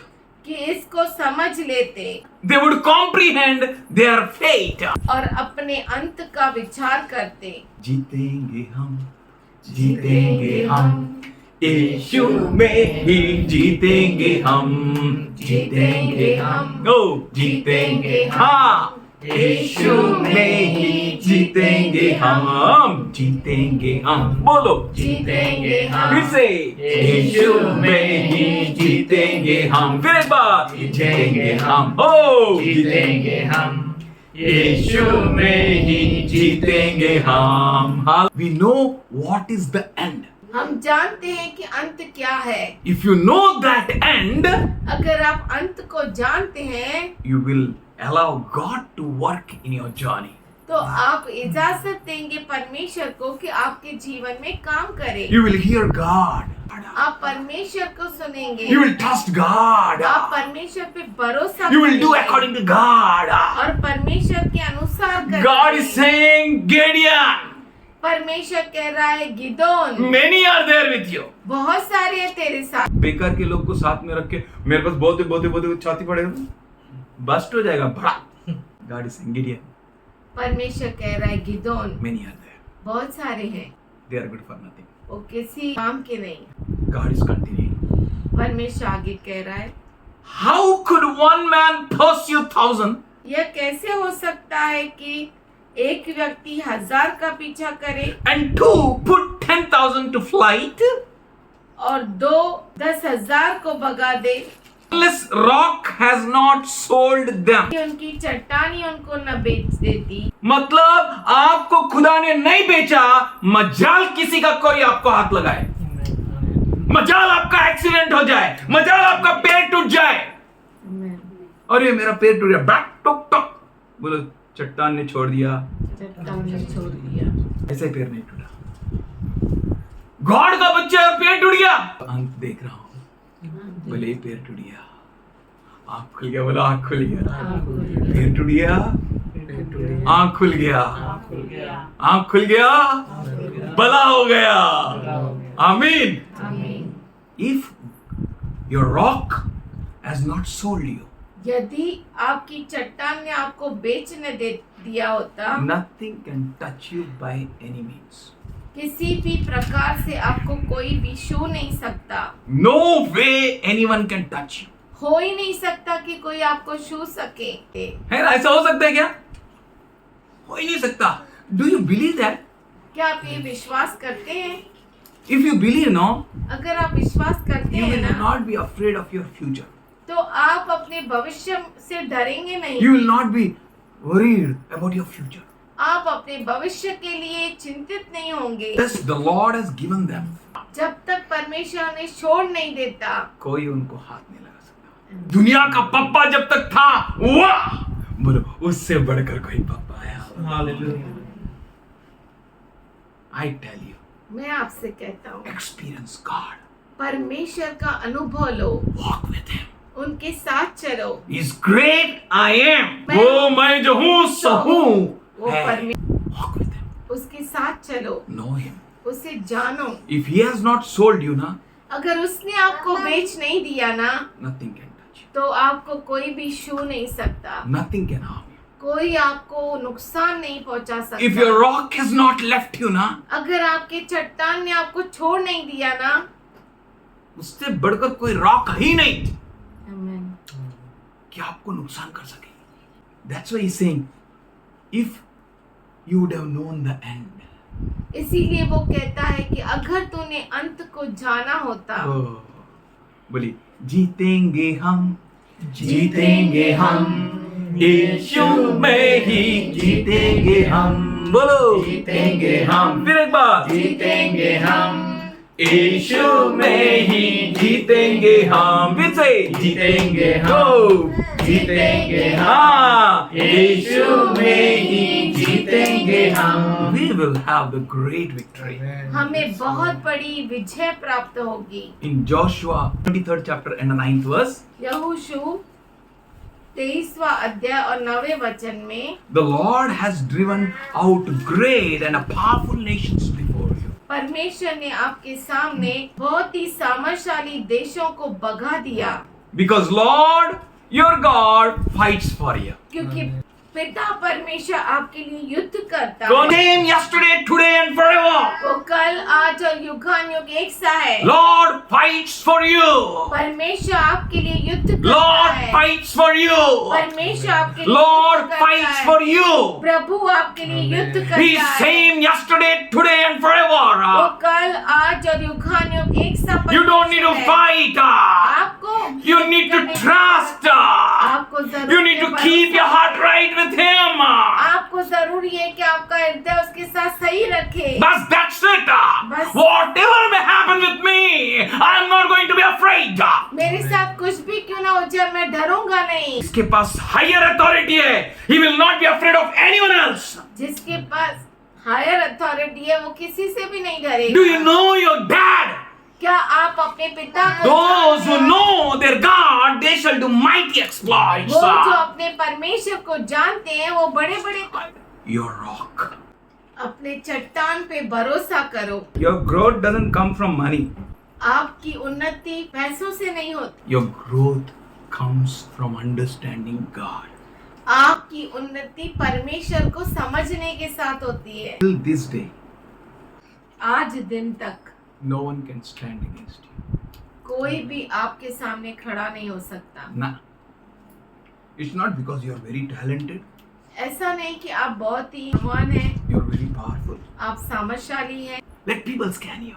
कि इसको समझ लेते They would comprehend their fate. और अपने अंत का विचार करते। जीतेंगे हम, यीशु में ही जीतेंगे हम, ओ जीतेंगे हाँ, यीशु में ही जीतेंगे हम, बोलो जीतेंगे हम, फिर से यीशु में ही जीतेंगे हम, फिर एक बार जीतेंगे हम, ओ जीतेंगे हम, यीशु में ही जीतेंगे हम। We know what is the end. हम जानते हैं कि अंत क्या है। If you know that end, अगर आप अंत को जानते हैं you will allow God to work in your journey. तो आप इजाजत देंगे परमेश्वर को कि आपके जीवन में काम करे। You will hear God. आप परमेश्वर को सुनेंगे, You will trust God. आप परमेश्वर पे भरोसा You will do करेंगे according to God. और परमेश्वर के अनुसार करेंगे। God is saying, Gideon, परमेश्वर कह रहा है Gideon, many are there with you. बहुत सारे हैं तेरे साथ। बेकार के लोग को साथ में रख के मेरे पास बोलते छाती पड़ेगा, बस्ट हो जाएगा बड़ा। God is saying, Gideon, परमेश्वर कह रहा है गिदोन, many are there. बहुत सारे हैं, They are good for nothing. वो किसी काम के नहीं। God is continuing. परमेश्वर आगे कह रहा है, How could one man pursue 1,000 यह कैसे हो सकता है कि एक व्यक्ति 1000 का पीछा करे and two put 10,000 to flight और 2 10,000 को भगा दे, unless rock has not sold them? कि उनकी चट्टानी उनको न बेच देती। मतलब आपको खुदा ने नहीं बेचा, मजाल किसी का कोई आपको हाथ लगाए, मजाल आपका एक्सीडेंट हो जाए, मजाल आपका पैर टूट जाए। अरे मेरा पैर टूट गया, बैक टुक टुक, बोलो चट्टान ने छोड़ दिया, चट्टान ने छोड़ दिया। ऐसे पैर नहीं टूटा। गॉड का बच्चा है, पैर टूट गया, अंत देख रहा हूं, बोले पैर टूट गया, आँख खुल गया, बोला आँख खुल गया, पैर टूट गया, आँख खुल गया, आँख खुल गया, भला हो गया। आमीन। आमीन। If your rock has not sold you, यदि आपकी चट्टान ने आपको बेचने दे दिया होता, nothing can touch you by any means. किसी भी प्रकार से आपको कोई भी छू नहीं सकता। No way anyone can touch you. हो ही नहीं सकता कि कोई आपको छू सके। है ना, ऐसा हो सकता है क्या? हो ही नहीं सकता। Do you believe that? क्या आप ये विश्वास करते हैं? If you believe, no, अगर आप विश्वास करते you हैं will ना, not be afraid of your future. तो आप अपने भविष्य से डरेंगे नहीं। You will not be worried about your future. आप अपने भविष्य के लिए चिंतित नहीं होंगे। Yes, the Lord has given them. जब तक परमेश्वर उन्हें छोड़ नहीं देता, कोई उनको हाथ नहीं लगा सकता। दुनिया का पप्पा जब तक था, वाह, बोलो उससे बढ़कर कोई पप्पा आया। I tell you, मैं आपसे कहता हूँ, experience God. परमेश्वर का अनुभव लो, Walk with Him. उनके साथ चलो। Is great I am. वो मैं जो हूँ सो हूँ। वो Walk with Him. उसके साथ चलो, Know Him. उसे जानो। If He has not sold you, ना, अगर उसने आपको बेच नहीं दिया ना, nothing can touch you. तो आपको कोई भी छू नहीं सकता, Nothing can harm you. कोई आपको नुकसान नहीं पहुंचा If सकता। your rock has not left you, ना, अगर आपके चट्टान ने आपको छोड़ नहीं दिया ना, उससे बढ़कर कोई रॉक ही नहीं आमीन। कि आपको नुकसान कर सके। That's why he's saying, if you would have known the end. इसीलिए वो कहता है कि अगर तूने अंत को जाना होता, बोली जीतेंगे हम, जीतेंगे हम, यीशु में ही जीतेंगे हम, बोलो जीतेंगे हम, फिर एक बार जीतेंगे हम, यीशु में ही जीतेंगे हम, फिर से जीतेंगे हम, जीतेंगे हाँ, यीशु में ही जीतेंगे हम। We will have the great victory. हमें बहुत बड़ी विजय प्राप्त होगी। In Joshua 23rd chapter and the 9th verse, यहोशू 23वां अध्याय और 9वें वचन में the Lord has driven out great and powerful nations before you. परमेश्वर ने आपके सामने बहुत ही सामर्थशाली देशों को भगा दिया, Because Lord, your God fights for you. क्योंकि पिता परमेश्वर आपके लिए युद्ध करता God है। same yesterday, today and forever. वो कल, आज और युगानुयुग एक सा है। Lord fights for you. परमेश्वर आपके लिए युद्ध करता Lord है। fights for you. परमेश्वर आपके लिए Lord युद्ध करता fights है। for you. प्रभु आपके लिए युद्ध करता He is है। same yesterday, today and वो forever. कल, आज और युगानुयुग एक सा You don't need to परमेश्वर है। fight. आपको You need to trust. आपको जरूरी You need to keep your heart right with Him. आपको जरूरी है कि आपका हृदय उसके साथ सही रखे। Bas, that's it. बस। Whatever may happen with me, I am not going to be afraid. मेरे साथ कुछ भी क्यों ना हो जाए, मैं डरूंगा नहीं। इसके पास higher authority है. He will not be afraid of anyone else. जिसके पास हायर अथॉरिटी है वो किसी से भी नहीं डरेगा। Do you know your dad? क्या आप अपने पिता को Those who जानते हैं? know their God, they shall do mighty exploits. वो जो अपने परमेश्वर को जानते हैं वो बड़े बड़े Your rock. अपने चट्टान पे भरोसा करो। Your growth doesn't come from money. आपकी उन्नति पैसों से नहीं होती, Your growth comes from understanding God. आपकी उन्नति परमेश्वर को समझने के साथ होती है। Till this day, आज दिन तक no one can stand against you. कोई भी आपके सामने खड़ा नहीं हो सकता। Nah. It's not because you are very talented, ऐसा नहीं कि आप बहुत ही महान हैं, you are very powerful. आप सामर्थशाली हैं। Let people scan you.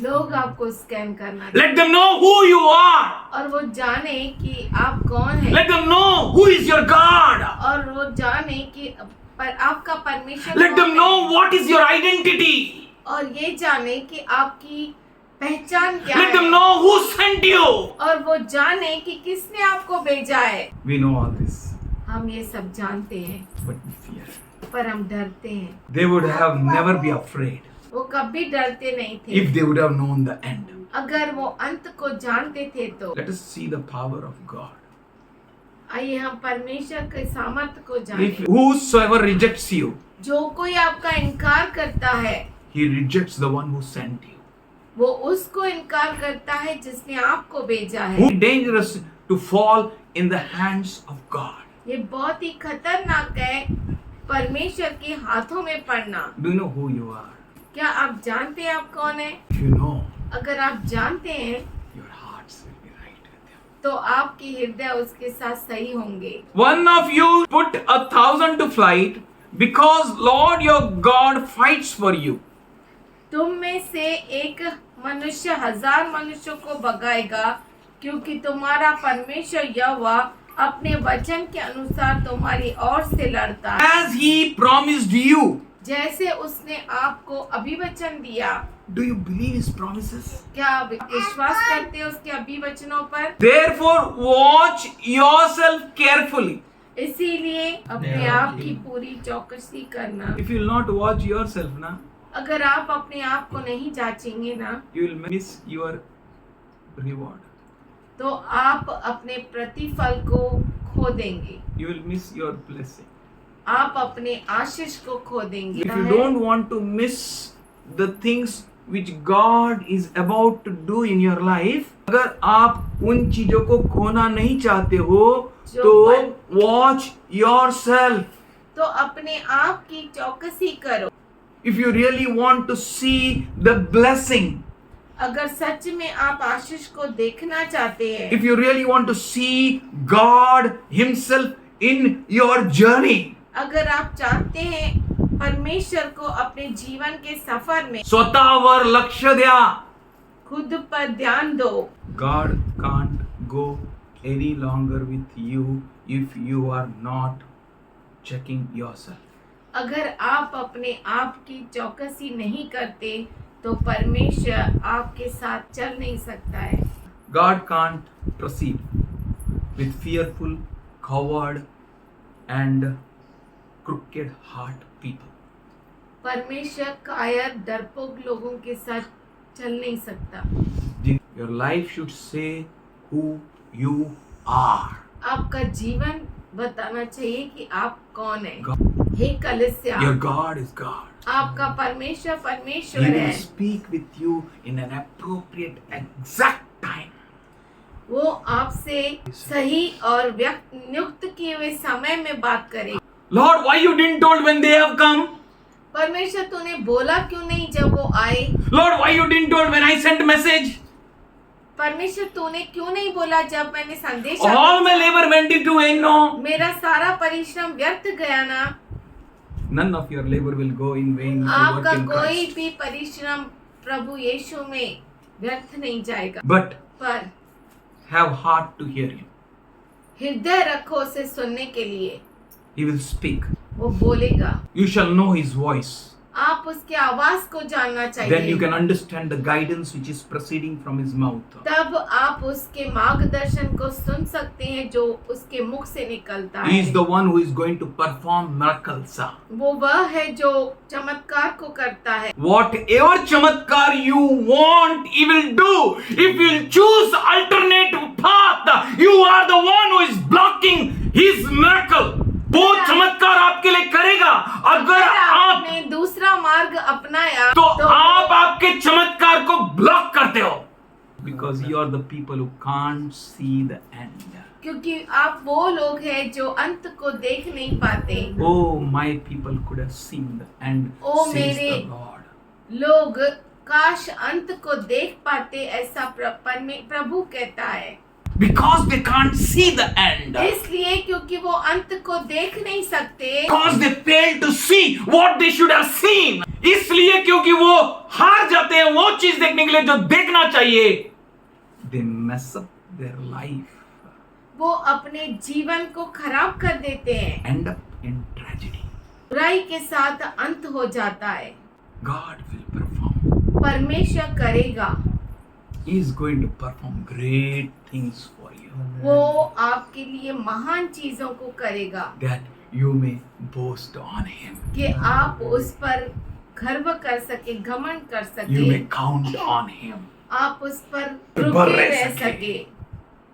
लोग आपको स्कैन करना Let them know who you are. और वो जाने कि आप कौन हैं, Let them know who is your God. और वो जाने कि पर आपका परमेश्वर Let कौन them है, know what is your identity. और ये जाने कि आपकी पहचान क्या Let them है, know who sent you. और वो जाने कि किसने आपको भेजा है। We know all this, हम ये सब जानते हैं but we fear. पर हम डरते हैं। They would have never be afraid वो कभी डरते नहीं थे if they would have known the end. अगर वो अंत को जानते थे। तो Let us see the power of God. आइए हम परमेश्वर के सामर्थ्य को If जानें। whosoever rejects you, जो कोई आपका इनकार करता है he rejects the one who sent you. वो उसको इनकार करता है जिसने आपको भेजा है। Who is dangerous to fall in the hands of God. ये बहुत ही खतरनाक है परमेश्वर के हाथों में पड़ना। Do you know who you are? क्या आप जानते हैं आप कौन है? If you know, अगर आप जानते हैं your hearts will be right with Him. तो आपके हृदय उसके साथ सही होंगे। One of you put 1,000 to flight because Lord your God fights for you. तुम में से एक मनुष्य 1000 मनुष्यों को भगाएगा, क्योंकि तुम्हारा परमेश्वर यहोवा अपने वचन के अनुसार तुम्हारी ओर से लड़ता है। As He promised you. जैसे उसने आपको अभिवचन दिया। Do you believe His promises? क्या आप विश्वास करते हो उसके अभिवचनों पर? Therefore, watch yourself carefully. इसीलिए अपने आप की पूरी चौकसी करना। If you will not watch yourself, na, अगर आप अपने आप को नहीं जांचेंगे ना, you will miss your reward. तो आप अपने प्रतिफल को खो देंगे, You will miss your blessing. आप अपने आशीष को खो देंगे। If you don't want to miss the things which God is about to do in your life, अगर आप उन चीजों को खोना नहीं चाहते हो, तो watch yourself. तो अपने आप की चौकसी करो। If you really want to see the blessing, अगर सच में आप आशीष को देखना चाहते हैं, if you really want to see God Himself in your journey, अगर आप चाहते हैं परमेश्वर को अपने जीवन के सफर में, स्वतःवर लक्ष द्या. खुद पर ध्यान दो। God can't go any longer with you if you are not checking yourself. अगर आप अपने आप की चौकसी नहीं करते तो परमेश्वर आपके साथ चल नहीं सकता है। God can't proceed with fearful, coward and crooked heart people. परमेश्वर कायर डरपोक लोगों के साथ चल नहीं सकता। Your life should say who you are. आपका जीवन बताना चाहिए कि आप कौन है। God. हे कलीसिया, Your God is God. आपका परमेश्वर He परमेश्वर will है। speak with you in an appropriate, exact time. वो आपसे सही और नियुक्त किए हुए समय में बात करे। Lord, why you didn't told when they have come? परमेश्वर तूने बोला क्यों नहीं जब वो आए? Lord, why you didn't told when I sent message? परमेश्वर तूने क्यों नहीं बोला जब मैंने संदेश All my labor went into vain. No. मेरा सारा परिश्रम व्यर्थ गया ना? None of your labor will go in vain. If you work आपका in कोई Christ. भी परिश्रम प्रभु यीशु में व्यर्थ नहीं जाएगा। But पर have heart to hear him. हृदय रखो उसे सुनने के लिए। He will speak. वो बोलेगा, You shall know his voice. आप उसके आवाज को जानना Then you चाहिए। can understand the guidance which is proceeding from his mouth. तब आप उसके मार्गदर्शन को सुन सकते हैं जो उसके मुख से निकलता He is है। the one who is going to perform miracles. वो वह है जो चमत्कार को करता है। Whatever chamatkar you want, he will do. If you choose alternate path, you are the one who is blocking his miracle. वो चमत्कार आपके लिए करेगा। अगर आप आपने दूसरा मार्ग अपनाया तो आप आपके चमत्कार को ब्लॉक करते हो। Because you are the people who can't see the end. क्योंकि आप वो लोग हैं जो अंत को देख नहीं पाते। Oh, my people could have seen the end, O says मेरे the Lord. लोग काश अंत को देख पाते, ऐसा प्रभु कहता है। Because they can't see the end. इसलिए क्योंकि वो अंत को देख नहीं सकते। Because they fail to see what they should have seen. इसलिए क्योंकि वो हार जाते हैं वो चीज देखने के लिए जो देखना चाहिए। They mess up their life. वो अपने जीवन को खराब कर देते हैं। End up in tragedy. बुराई के साथ अंत हो जाता है। God will perform. परमेश्वर करेगा। He is going to perform great things for you. वो आपके लिए महान चीजों को करेगा That you may boast on him. कि आप उस पर गर्व कर सके, घमंड कर You may सके, count on him. आप उस पर पर रुके रह रह सके। सके।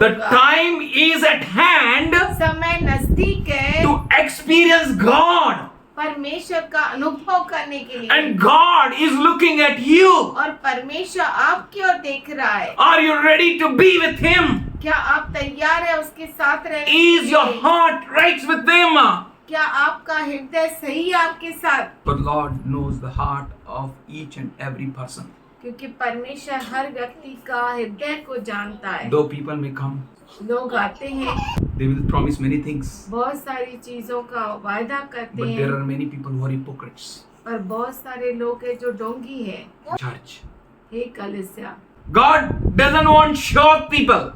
The time is at hand समय नजदीक है to experience God. परमेश्वर का अनुभव करने के लिए। And God is looking at you. और परमेश्वर आपकी ओर देख रहा है। Are you ready to be with him? क्या आप तैयार है उसके साथ रहने Is के your लिए? heart right with him? क्या आपका हृदय सही है आपके साथ? But Lord knows the heart of each and every person. क्योंकि परमेश्वर हर व्यक्ति का हृदय को जानता है। Though people may come, लोग आते हैं, they will promise many things. बहुत सारी चीजों का वायदा करते But there हैं, are many people who are hypocrites. पर बहुत सारे लोग हैं जो डोंगी है। Church. हे कलीसिया, God doesn't want shock people.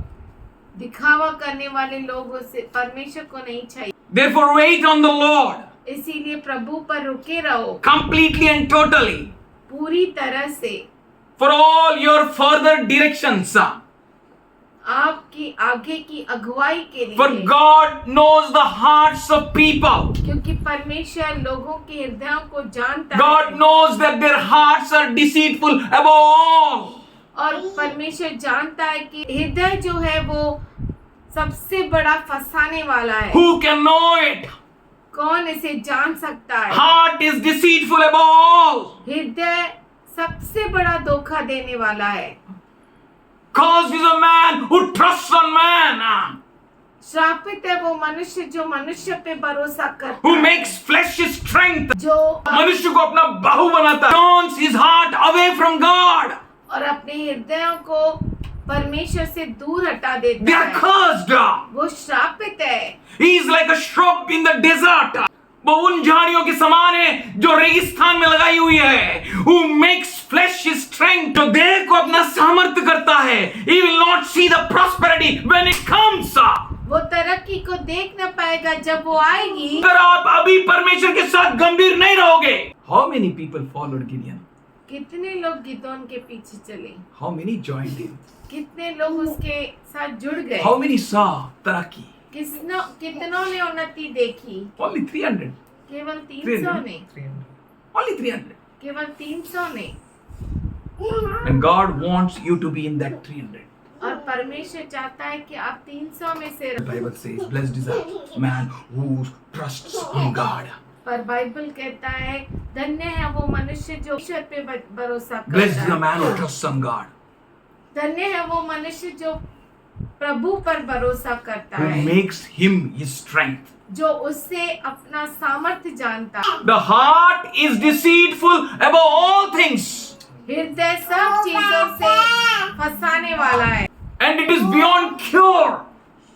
दिखावा करने वाले लोगों से परमेश्वर को नहीं चाहिए। Therefore wait on the Lord. इसीलिए प्रभु पर रुके रहो Completely and totally. पूरी तरह से। For all your further directions. आपकी आगे की अगुवाई के For लिए। God knows the hearts of people. क्योंकि परमेश्वर लोगों के हृदयों को जानता God है knows that their hearts are deceitful above all. और परमेश्वर जानता है कि हृदय जो है वो सबसे बड़ा फंसाने वाला है। Who can know it? कौन इसे जान सकता है? Heart is deceitful above all. हृदय सबसे बड़ा धोखा देने वाला है। Cursed is a man who trusts on man, श्रापित है वो मनुष्य जो मनुष्य पे भरोसा करता who है, makes flesh his strength. जो मनुष्य को अपना बाहु बनाता है. Turns his heart away from God. और अपने हृदयों को परमेश्वर से दूर हटा They देता are है। cursed. वो श्रापित है। He is like a shrub in the desert. वो उन झाड़ियों के समान है जो रेगिस्तान में लगाई हुई है. Who makes flesh his strength. जो देह को अपना सामर्थ्य करता है. He will not see the prosperity when it comes. वो तरक्की को देख न पाएगा जब वो आएगी। अगर आप अभी परमेश्वर के साथ गंभीर नहीं रहोगे. How many people followed Gideon? कितने लोग गिदोन के पीछे चले? How many joined him? कितने लोग उसके साथ जुड़ गए? How many saw Taraki? कितनों ने उन्नति देखी? Only 300. केवल 300 ने। Only 300. केवल 300 ने। And God wants you to be in that 300. और परमेश्वर चाहता है कि आप 300 में से The Bible says, blessed is a man who trusts on God. पर बाइबल कहता है धन्य है वो मनुष्य जो ईश्वर पे भरोसा Blessed is करता a man who है। trusts on God, धन्य है वो मनुष्य जो प्रभु पर भरोसा करता who है, makes him his strength. जो उससे अपना सामर्थ्य जानता है। The heart is deceitful above all things, हृदय सब चीजों से फंसाने वाला है and it is beyond cure.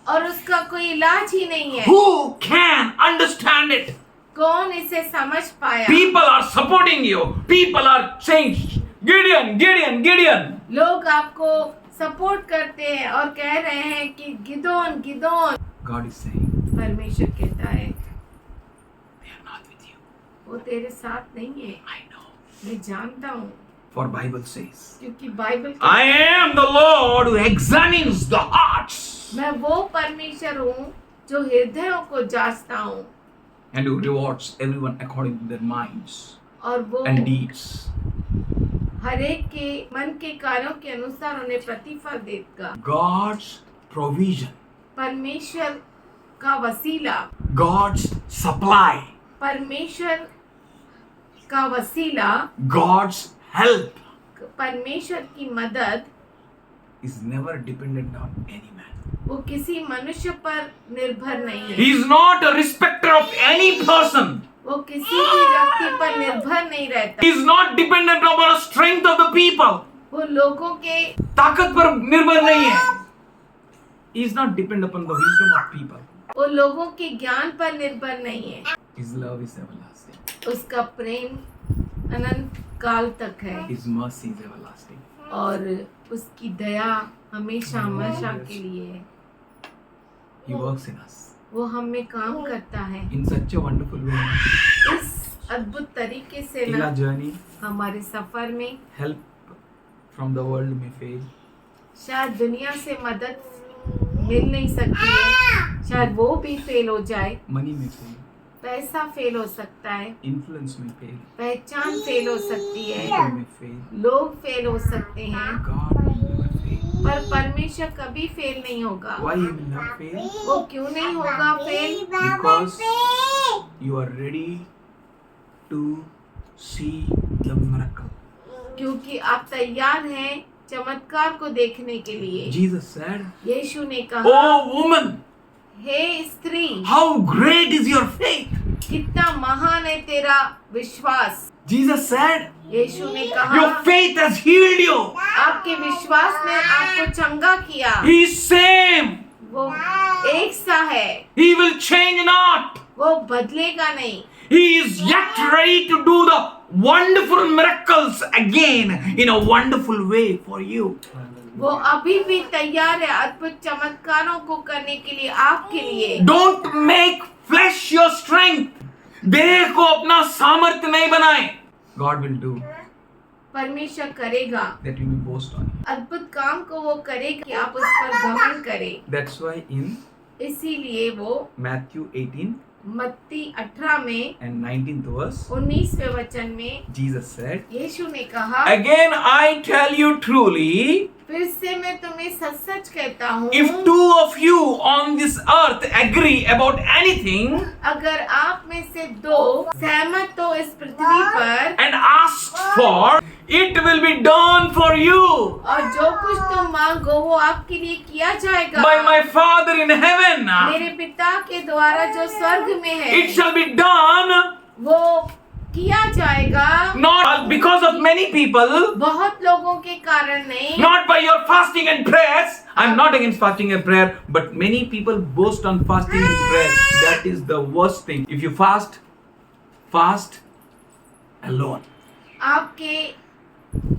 और उसका कोई इलाज ही नहीं है। Who can understand it? कौन इसे समझ पाया? People are supporting you. People are saying, Gideon, Gideon, Gideon. लोग आपको सपोर्ट करते हैं और कह रहे हैं कि Gideon Gideon. God is saying, परमेश्वर कहता है they are not with you. वो तेरे साथ नहीं है। I know. मैं जानता हूँ For Bible says, क्योंकि Bible I am the Lord who examines the hearts मैं वो परमेश्वर हूँ जो हृदयों को जांचता हूँ and who rewards everyone according to their minds और वो and deeds. हर एक के मन के कार्यों के अनुसार उन्हें प्रतिफल देगा। God's provision, परमेश्वर का वसीला, God's supply, परमेश्वर का वसीला, God's help परमेश्वर की मदद is never dependent on any man. वो किसी मनुष्य पर निर्भर नहीं है। He is not a respecter of any person. वो किसी भी व्यक्ति पर निर्भर नहीं रहता। He is not dependent upon the strength of the people. वो लोगों के ताकत पर निर्भर नहीं है. He is not dependent upon the wisdom of people. वो लोगों के ज्ञान पर निर्भर नहीं है। His love is everlasting. उसका प्रेम अनंत काल तक है His mercy is everlasting. और उसकी दया हमेशा हमेशा के लिए है। He works in us वो हम में काम करता है in such a wonderful way. इस अद्भुत तरीके से In our ना journey, हमारे सफर में help from the world may fail. शायद दुनिया से मदद मिल नहीं सकती है, शायद वो भी फेल हो जाए, Money may fail. पैसा फेल हो सकता है, Influence may fail. पहचान फेल हो सकती है, People may fail. लोग फेल हो सकते हैं, God will never fail. पर परमेश्वर कभी फेल नहीं होगा। Why He will not fail? वो क्यों नहीं होगा fail? Because you are ready to see the miracle. क्योंकि आप तैयार हैं चमत्कार को देखने के लिए। Jesus said, यीशु ने कहा, "Oh woman, हे स्त्री, how great is your faith!" कितना महान है तेरा विश्वास। Jesus said, यीशु ने कहा, "Your faith has healed you." आपके विश्वास ने आपको चंगा किया। He is same. वो एक सा है, He will change not. वो बदलेगा नहीं। He is yet ready to do the wonderful miracles again in a wonderful way for you. वो अभी भी तैयार है अद्भुत चमत्कारों को करने के लिए आपके लिए। Don't make flesh your strength. देह को अपना सामर्थ्य नहीं बनाए. God will do परमेश्वर करेगा, that you may boast on Him. अद्भुत काम को वो करेगा कि आप उस पर घमंड करें। That's why in इसीलिए वो Matthew 18 मत्ती 18 में and 19th verse, 19वें वचन में Jesus said, यीशु ने कहा, "Again I tell you truly, फिर से मैं तुम्हें सच सच कहता हूँ, if two of you on this earth agree about anything अगर आप में से दो सहमत हो इस पृथ्वी पर and ask for, it will be done for you और जो कुछ तुम मांगो वो आपके लिए किया जाएगा by my Father in heaven. मेरे पिता के द्वारा जो स्वर्ग में है। It shall be done वो किया जाएगा not because of many people, बहुत लोगों के कारण नहीं, not by your fasting and prayers. I'm not against fasting and prayer, but many people boast on fasting and prayer. That is the worst thing. If you fast alone. आपके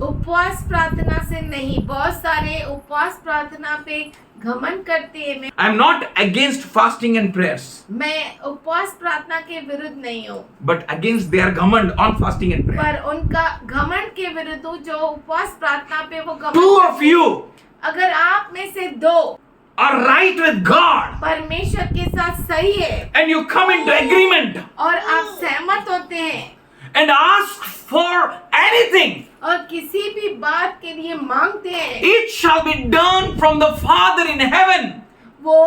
उपवास प्रार्थना से नहीं। बहुत सारे उपवास प्रार्थना पे घमंड करते हैं। I'm not against fasting and prayers, मैं उपवास प्रार्थना के विरुद्ध नहीं हूँ, but against their घमंड on fasting and prayer. पर उनका घमंड के विरुद्ध हूँ जो उपवास प्रार्थना पे वो घमंड Two करते of हैं। you अगर आप में से दो are right with God परमेश्वर के साथ सही है and you come into agreement और आप सहमत होते हैं and ask for anything, और किसी भी बात के लिए मांगते हैं, it shall be done from the Father in heaven. वो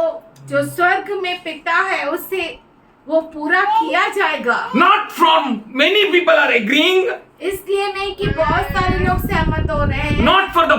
जो स्वर्ग में पिता है उससे वो पूरा किया जाएगा। Not from many people are agreeing, इसलिए नहीं कि बहुत सारे लोग सहमत हो रहे हैं, not for the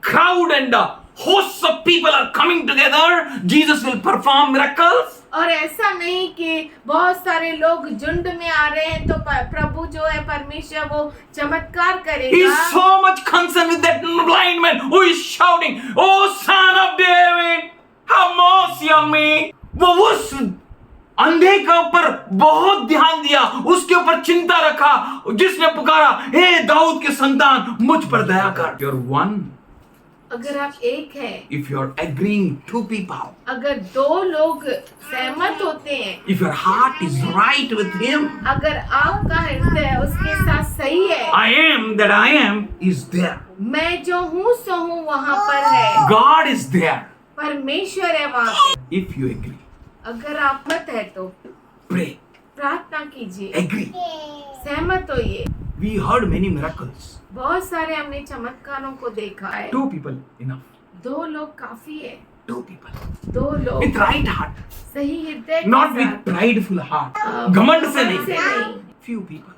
crowd and the hosts of people are coming together, Jesus will perform miracles. और ऐसा नहीं कि बहुत सारे लोग झुंड में आ रहे हैं तो प्रभु जो है परमेश्वर वो चमत्कार He करेगा। is so much concerned with that blind man who is shouting, "Oh son of David, have mercy on me." वो उस अंधे के ऊपर बहुत ध्यान दिया, उसके ऊपर चिंता रखा, जिसने पुकारा, हे दाऊद के संतान मुझ पर दया कर। You're one. अगर आप एक है, If you're agreeing, two people. अगर दो लोग सहमत होते हैं, If your heart is right with Him, अगर आपका हृदय उसके साथ सही है, I am that I am is there. मैं जो हूँ सो हूँ वहाँ पर है, God is there. परमेश्वर है वहाँ पे। If you agree, अगर आप मत है तो pray, प्रार्थना कीजिए, agree. सहमत होइए। We heard many miracles. बहुत सारे हमने चमत्कारों को देखा है। Two people enough. दो लोग काफी है, Two people दो लोग with right heart, सही हृदय के not with साथ, prideful heart. घमंड घमंड से से नहीं. नहीं, Few people.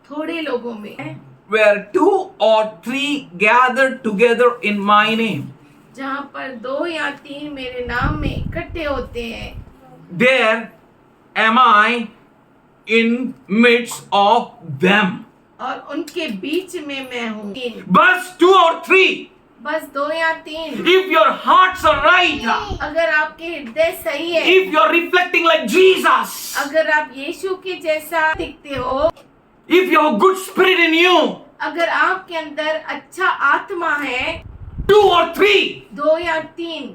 थोड़े लोगों में, Where two or three gathered together in my name, जहाँ पर 2 या 3 मेरे नाम में इकट्ठे होते हैं, there am I in midst of them. और उनके बीच में मैं हूँ। बस 2 or 3. बस 2 या 3। If your hearts are right, अगर आपके हृदय सही है, if you're reflecting like Jesus, अगर आप यीशु के जैसा दिखते हो, if you have a good spirit in you, अगर आपके अंदर अच्छा आत्मा है, 2 or 3, 2 या 3,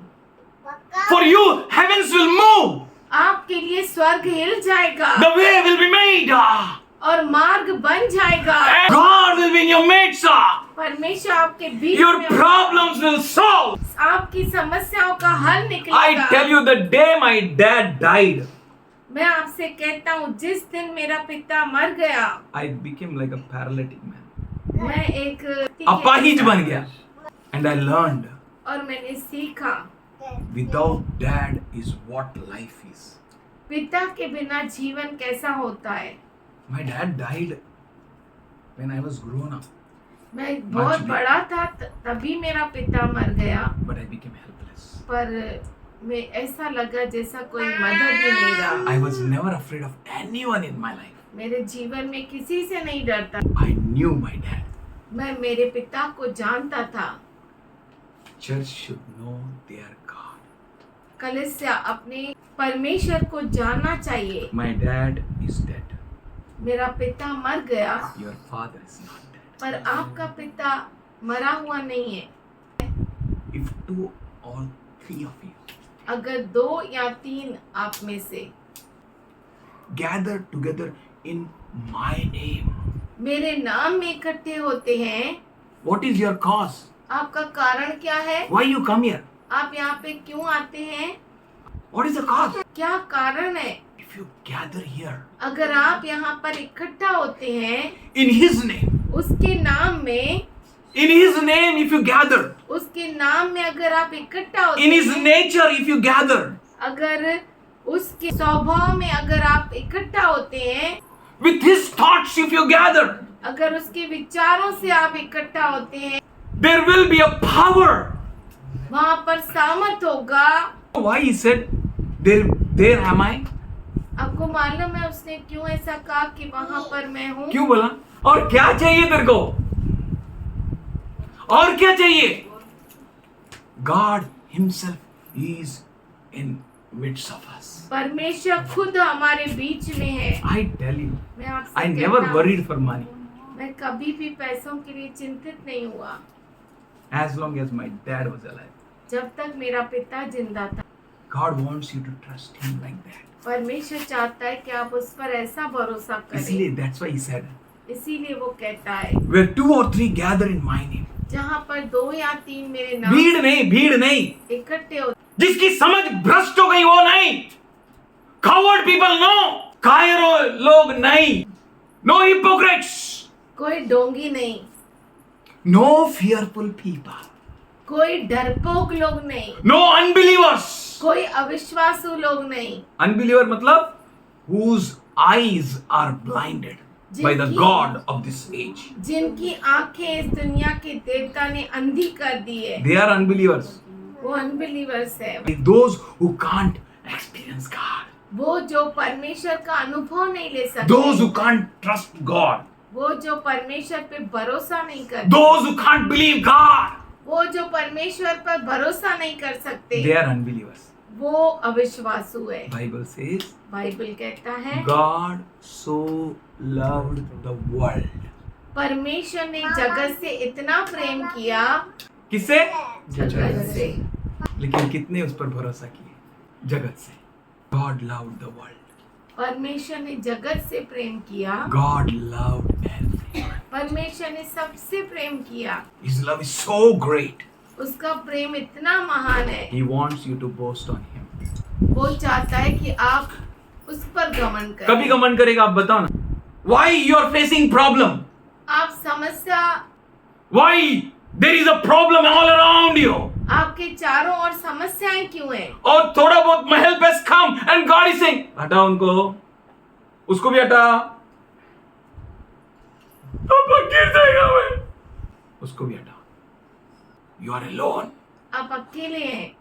for you heavens will move, आपके लिए स्वर्ग हिल जाएगा the way will be made, और मार्ग बन जाएगा। and God will be in your midst, परमेश्वर आपके बीच your में problems will solve. आपकी समस्याओं का हल I निकलेगा। tell you, the day my dad died, मैं आपसे कहता हूँ जिस दिन मेरा पिता मर गया, I became like a paralytic man. मैं एक अपाहिज बन गया. And I learned, और मैंने सीखा without dad is what life is. पिता के बिना जीवन कैसा होता है। My dad died when I was grown up, मैं बहुत big. बड़ा था तभी मेरा पिता मर गया, but I became helpless. पर मैं ऐसा लगा जैसा कोई मदद ही नहीं रहा। I was never afraid of anyone in my life. मेरे जीवन में किसी से नहीं डरता। I knew my dad. मैं मेरे पिता को जानता था। Church should know their God. कलीसिया अपने परमेश्वर को जानना चाहिए। My dad is dead. मेरा पिता मर गया, Your father is not dead. पर आपका पिता मरा हुआ नहीं है। If 2 or 3 of you अगर 2 या 3 आप में से gather together in my name, मेरे नाम में इकट्ठे होते हैं, what is your cause? आपका कारण क्या है? Why you come here? आप यहाँ पे क्यों आते हैं? What is the cause? क्या कारण है? If you gather here अगर आप यहाँ पर इकट्ठा होते हैं in His name, उसके नाम में, in His name if you gather, उसके नाम में अगर आप इकट्ठा होते in His हैं, nature if you gather, अगर उसके स्वभाव में अगर आप इकट्ठा होते हैं, with His thoughts if you gather, अगर उसके विचारों से आप इकट्ठा होते हैं, there will be a power. वहाँ पर सामर्थ होगा। Why He said, there am I? आपको मालूम है उसने क्यों ऐसा कहा कि वहाँ पर मैं हूँ? क्यों बोला? और क्या चाहिए तेरे को? और क्या चाहिए? God Himself is in midst of us. परमेश्वर खुद हमारे बीच में है। I tell you, मैं आपसे I कहता never हूँ, worried for money. मैं कभी भी पैसों के लिए चिंतित नहीं हुआ As long as my dad was alive. जब तक मेरा पिता जिंदा था। God wants you to trust Him like that. परमेश्वर चाहता है कि आप उस पर ऐसा भरोसा करें। इसलिए that's why He said, इसीलिए वो कहता है where 2 or 3 gather in my name. जहाँ पर 2 या 3 मेरे नाम भीड़ नहीं, इकट्ठे हो, जिसकी समझ भ्रष्ट हो गई वो नहीं. Coward people no, कायरों लोग नहीं, no hypocrites, कोई डोंगी नहीं, no fearful people, कोई डरपोक लोग नहीं, no unbelievers. कोई अविश्वासु लोग नहीं, Unbeliever मतलब whose eyes are blinded by the God of this age. जिनकी आंखें इस दुनिया के देवता ने अंधी कर दी है, They are unbelievers. वो अनबिलीवर्स है। Those who can't experience God. वो जो परमेश्वर का अनुभव नहीं ले सकते, Those who can't trust God. वो जो परमेश्वर पे भरोसा नहीं करते, Those who can't believe God. वो जो परमेश्वर पर भरोसा नहीं कर सकते, They are unbelievers. वो अविश्वासु है। Bible says बाइबल कहता है God so loved the world. परमेश्वर ने जगत से इतना प्रेम किया, किससे? जगत से। लेकिन कितने उस पर भरोसा किए? जगत से। God loved the world. परमेश्वर ने जगत से प्रेम किया, God loved everyone. परमेश्वर ने सबसे प्रेम किया। His love is so great. उसका प्रेम इतना महान है, He wants you to boast on Him. वो चाहता है कि आप उस पर घमंड करें। कभी घमंड करेगा आप बताओ ना? Why you are facing problem? आप समस्या, Why there is a problem all around you? आपके चारों ओर समस्याएं क्यों हैं? और थोड़ा बहुत my help has come and God is saying हटा उनको, उसको भी हटा, अब गिर जाएगा मैं, उसको भी हटा। You are alone. आप अकेले हैं,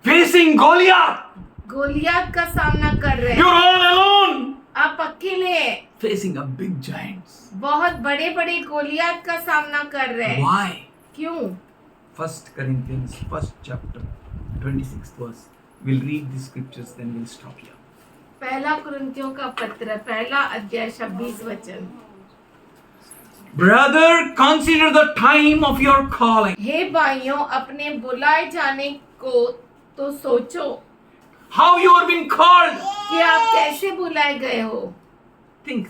Facing Goliath. गोलियत का सामना कर रहे You're हैं, all alone. आप अकेले हैं, Facing a big giants. बहुत बड़े बड़े गोलियत का सामना कर रहे हैं। Why? क्यों? 1 Corinthians 1st chapter 26th verse. We'll read the scriptures then we'll stop here. पहला कुरिन्थियों का पत्र, पहला अध्याय 26 वचन। Brother, consider the time of your calling. हे भाइयों, अपने बुलाए जाने को तो सोचो How you are being called. कि आप कैसे बुलाए गए हो। Think.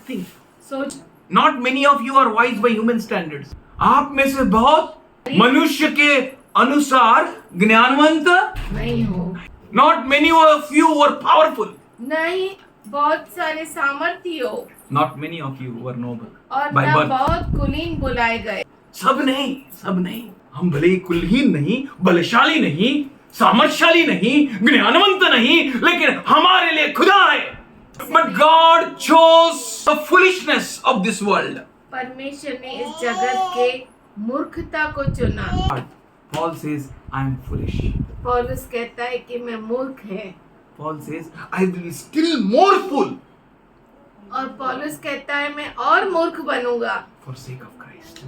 सोच, Not many of you are wise by human standards. आप में से बहुत मनुष्य के अनुसार ज्ञानवंत नहीं हो, Not many of you were powerful. नहीं बहुत सारे सामर्थ्य हो, Not many of you were noble और by न birth. बहुत कुलीन बुलाए गए। सब नहीं। हम भले ही कुलहीन नहीं, बलशाली नहीं, सामर्थ्यशाली नहीं, ज्ञानवंत नहीं, लेकिन हमारे लिए खुदा है। But God chose the foolishness of this world. परमेश्वर ने इस जगत के मूर्खता को चुना। Paul says, I am foolish. पौलुस कहता है कि मैं मूर्ख है, Paul says, I will be still more fool और पौलुस कहता है मैं और मूर्ख बनूंगा for sake of Christ.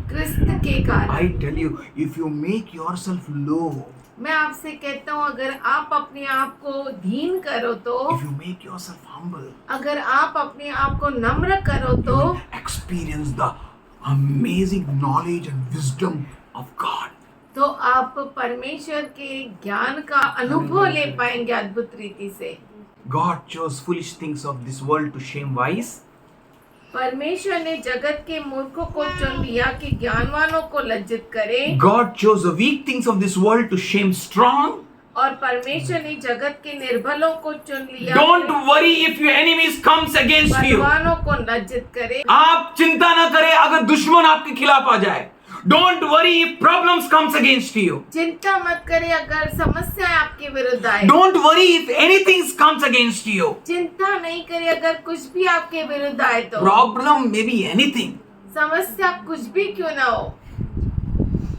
क्रिस्त के कारण। I tell you, if you make yourself low, मैं आपसे कहता हूँ, अगर आप अपने आप को दीन करो तो, if you make yourself humble, अगर आप अपने आप को नम्र करो तो, you will experience the amazing knowledge and wisdom of God. तो आप परमेश्वर के ज्ञान का अनुभव ले पाएंगे अद्भुत रीति से। God chose foolish things of this world to shame wise. परमेश्वर ने जगत के मूर्खों को चुन लिया कि ज्ञानवानों को लज्जित करे, God chose the weak things of this world to shame strong. और परमेश्वर ने जगत के निर्बलों को चुन लिया Don't worry if your enemies comes against you. बलवानों को लज्जित करे। आप चिंता ना करें अगर दुश्मन आपके खिलाफ आ जाए. Don't worry if problems comes against you. चिंता मत करें अगर समस्याएं आपके विरुद्ध आए। Don't worry if anything comes against you. चिंता नहीं करें अगर कुछ भी आपके विरुद्ध आए तो। Problem may be anything. समस्या कुछ भी क्यों ना हो,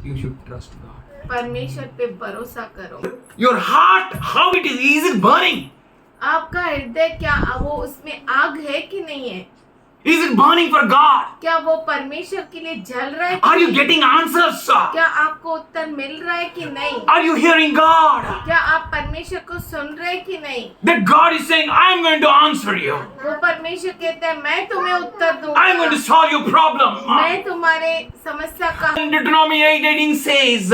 You should trust God. परमेश्वर पे भरोसा करो। Your heart, how it is it burning? आपका हृदय क्या वो उसमें आग है कि नहीं है? Is it burning for God? क्या वो परमेश्वर के लिए जल रहा है? Are you getting answers? क्या आपको उत्तर मिल रहा है कि नहीं? Are you hearing God? क्या आप परमेश्वर को सुन रहे हैं कि नहीं? That God is saying, I am going to answer you. वो परमेश्वर कहता है मैं तुम्हें उत्तर I am going to दूंगा, solve your problem. मैं तुम्हारे समस्या का। Deuteronomy 8:18 says,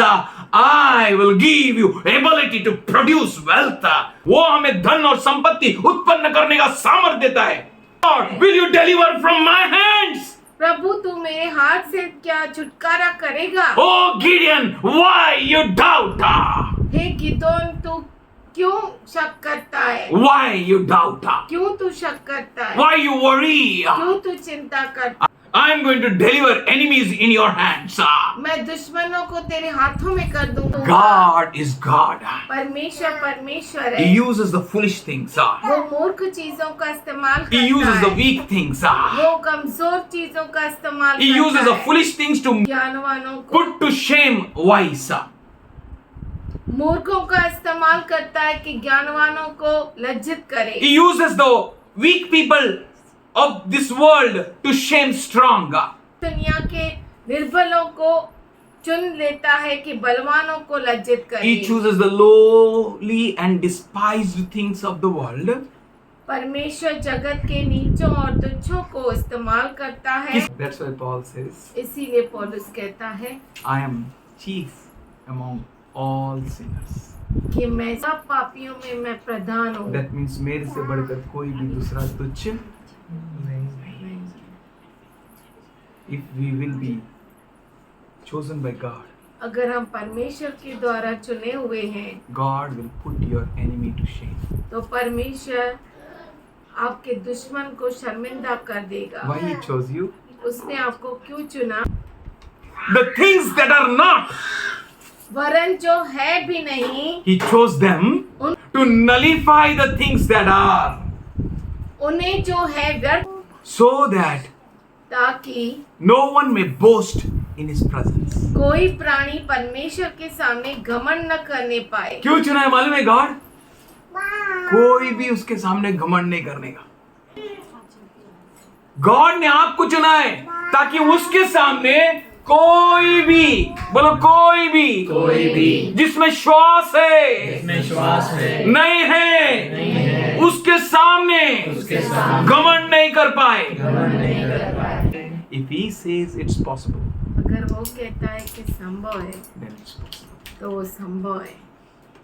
I will give you ability to produce wealth. वो हमें धन और संपत्ति उत्पन्न करने का सामर्थ्य देता है. God, will you deliver from my hands? प्रभु तू मेरे हाथ से क्या छुटकारा करेगा? Oh Gideon, why you doubt? हे गिदोन तू क्यों शक करता है? Why you doubt? क्यों तू शक करता है? Why you worry? क्यों तू चिंता करता है? I am going to deliver enemies in your hands. मैं दुश्मनों को तेरे हाथों में कर दूंगा। God is God. परमेश्वर परमेश्वर He है। uses the foolish things. वो मूर्ख चीजों का इस्तेमाल He करता uses the है। weak things. वो कमजोर चीजों का इस्तेमाल He uses करता the है। foolish things to ज्ञानवानों को put to shame wise. मूर्खों का इस्तेमाल करता है कि ज्ञानवानों को लज्जित करे। He uses the weak people of this world to shame strong. दुनिया के निर्बलों को चुन लेता है कि बलवानों को लज्जित करे। He chooses the lowly and despised things of the world. परमेश्वर जगत के नीचों और तुच्छों को इस्तेमाल करता है। That's why Paul says, इसीलिए पौलुस कहता है I am chief among all sinners. कि मैं सब पापियों में मैं प्रधान हूँ। That means मेरे से बढ़कर कोई भी दूसरा तुच्छ। If we will be chosen by God, अगर हम परमेश्वर के द्वारा चुने हुए हैं God will put your enemy to shame. तो परमेश्वर आपके दुश्मन को शर्मिंदा कर देगा। Why He chose you? उसने आपको क्यों चुना? The things that are not, वरन जो है भी नहीं He chose them to nullify the things that are, उन्हें जो है व्यर्थ, so that ताकि no one may boast in His presence. कोई प्राणी परमेश्वर के सामने घमंड न करने पाए। क्यों चुना है मालूम है गॉड? कोई भी उसके सामने घमंड नहीं करने का। गॉड ने आपको चुना है ताकि उसके सामने कोई भी, बोलो कोई भी जिसमें श्वास है नहीं है उसके सामने घमंड नहीं कर पाए। If he says it's possible, अगर वो कहता है कि संभव है then it's possible. तो वो संभव है।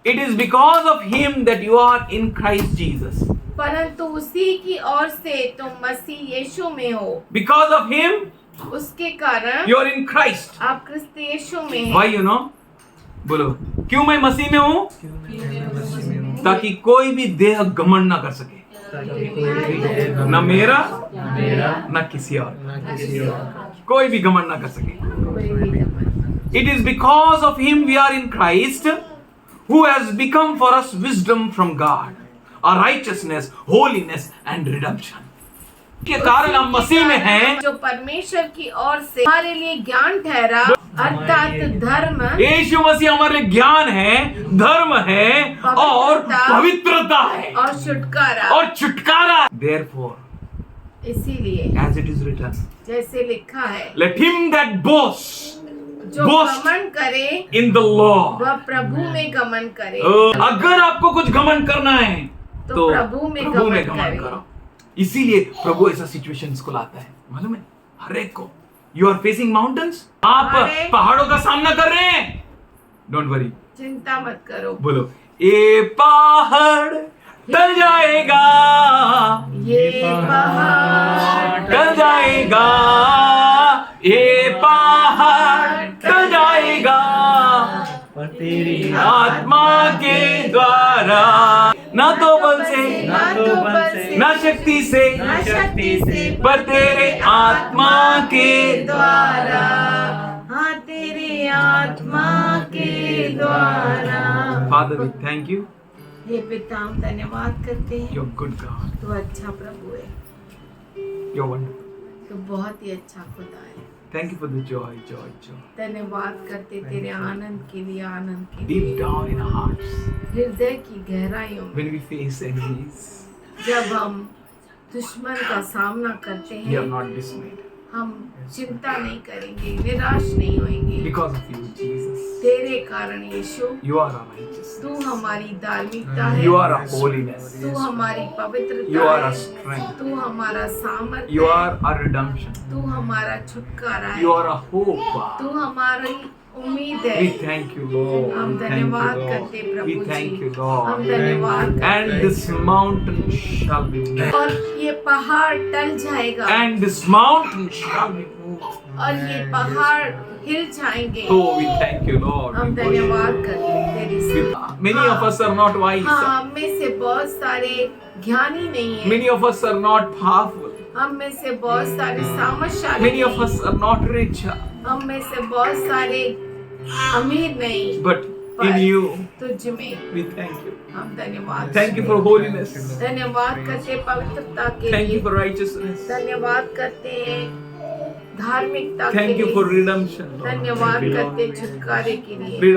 It is because of him that you are in Christ Jesus. परंतु उसी की ओर से तुम मसीह यीशु में हो। Because of him, उसके कारण you are in Christ. आप क्रिस्त यीशु में Why हैं। you know? बोलो क्यों मैं मसीह में हूँ? ताकि कोई भी देह घमंड ना कर सके, न मेरा न किसी और, कोई भी घमंड ना कर सके। कोई भी घमंड। It is because of him we are in Christ, who has become for us wisdom from God, our righteousness, holiness and redemption. के कारण हम मसीह में हैं। जो परमेश्वर की ओर से हमारे लिए ज्ञान ठहरा, अर्थात धर्म, यीशु मसीह हमारे लिए ज्ञान है, धर्म है और पवित्रता है और छुटकारा। Therefore, इसीलिए as it is written, जैसे लिखा है, let him that boasts जो boast घमंड करे in the Lord. वह प्रभु में घमंड करे। अगर आपको कुछ घमंड करना है तो प्रभु में घमंड करे। करो। इसीलिए प्रभु ऐसा सिचुएशंस को लाता है, मालूम है? हर एक को। यू आर फेसिंग माउंटेन्स, आप पहाड़ों का सामना कर रहे हैं, डोंट वरी, चिंता मत करो। बोलो ये पहाड़ टल जाएगा, ये पहाड़ टल जाएगा, ये पहाड़ टल जाएगा तेरी आत्मा के द्वारा, ना तो बल से ना शक्ति से पर तेरे आत्मा के द्वारा, हाँ तेरे आत्मा के द्वारा। फादर वी थैंक यू, हे पिता हम धन्यवाद करते हैं, यू आर गुड गॉड, तो अच्छा प्रभु है, यू आर वंडरफुल, तो बहुत ही अच्छा खुदा है। Thank you for the Joy. धन्यवाद करते तेरे आनंद के लिए, आनंद के Deep लिए down in our hearts, हृदय की गहराइयों में when we face enemies, जब हम दुश्मन का सामना करते we are हैं, not dismayed हम चिंता नहीं करेंगे, निराश नहीं होंगे, because of you, Jesus. तेरे कारण यीशु। You are our righteousness. तू हमारी धार्मिकता है, You are our holiness. तू हमारी पवित्रता You are है, our strength. तू हमारा सामर्थ्य You है, are our redemption. तू हमारा छुटकारा है, You are our hope. तू हमारी उम्मीद है। We thank you, Lord. हम We thank धन्यवाद you, करते Lord. Prabhu We ji. thank you, हम Lord. धन्यवाद And करते this mountain shall be moved. और ये पहाड़ टल जाएगा And this mountain shall be moved. और ये पहाड़ हिल जाएंगे। So we thank you, Lord. हम We worship you. धन्यवाद करते very smart. Many of us are not wise. हाँ, हम में से बहुत सारे ज्ञानी नहीं है. Many of us are not powerful. हम में से बहुत सारे सामर्थशाली Many of us are not rich. हम में से बहुत सारे अमीर नहीं. But in you, तुझ में we thank you. हम धन्यवाद. Thank you for holiness. धन्यवाद करते पवित्रता के Thank you लिए. for righteousness. धन्यवाद करते हैं धार्मिकता के Thank you लिए. for redemption. धन्यवाद करते छुटकारे के लिए.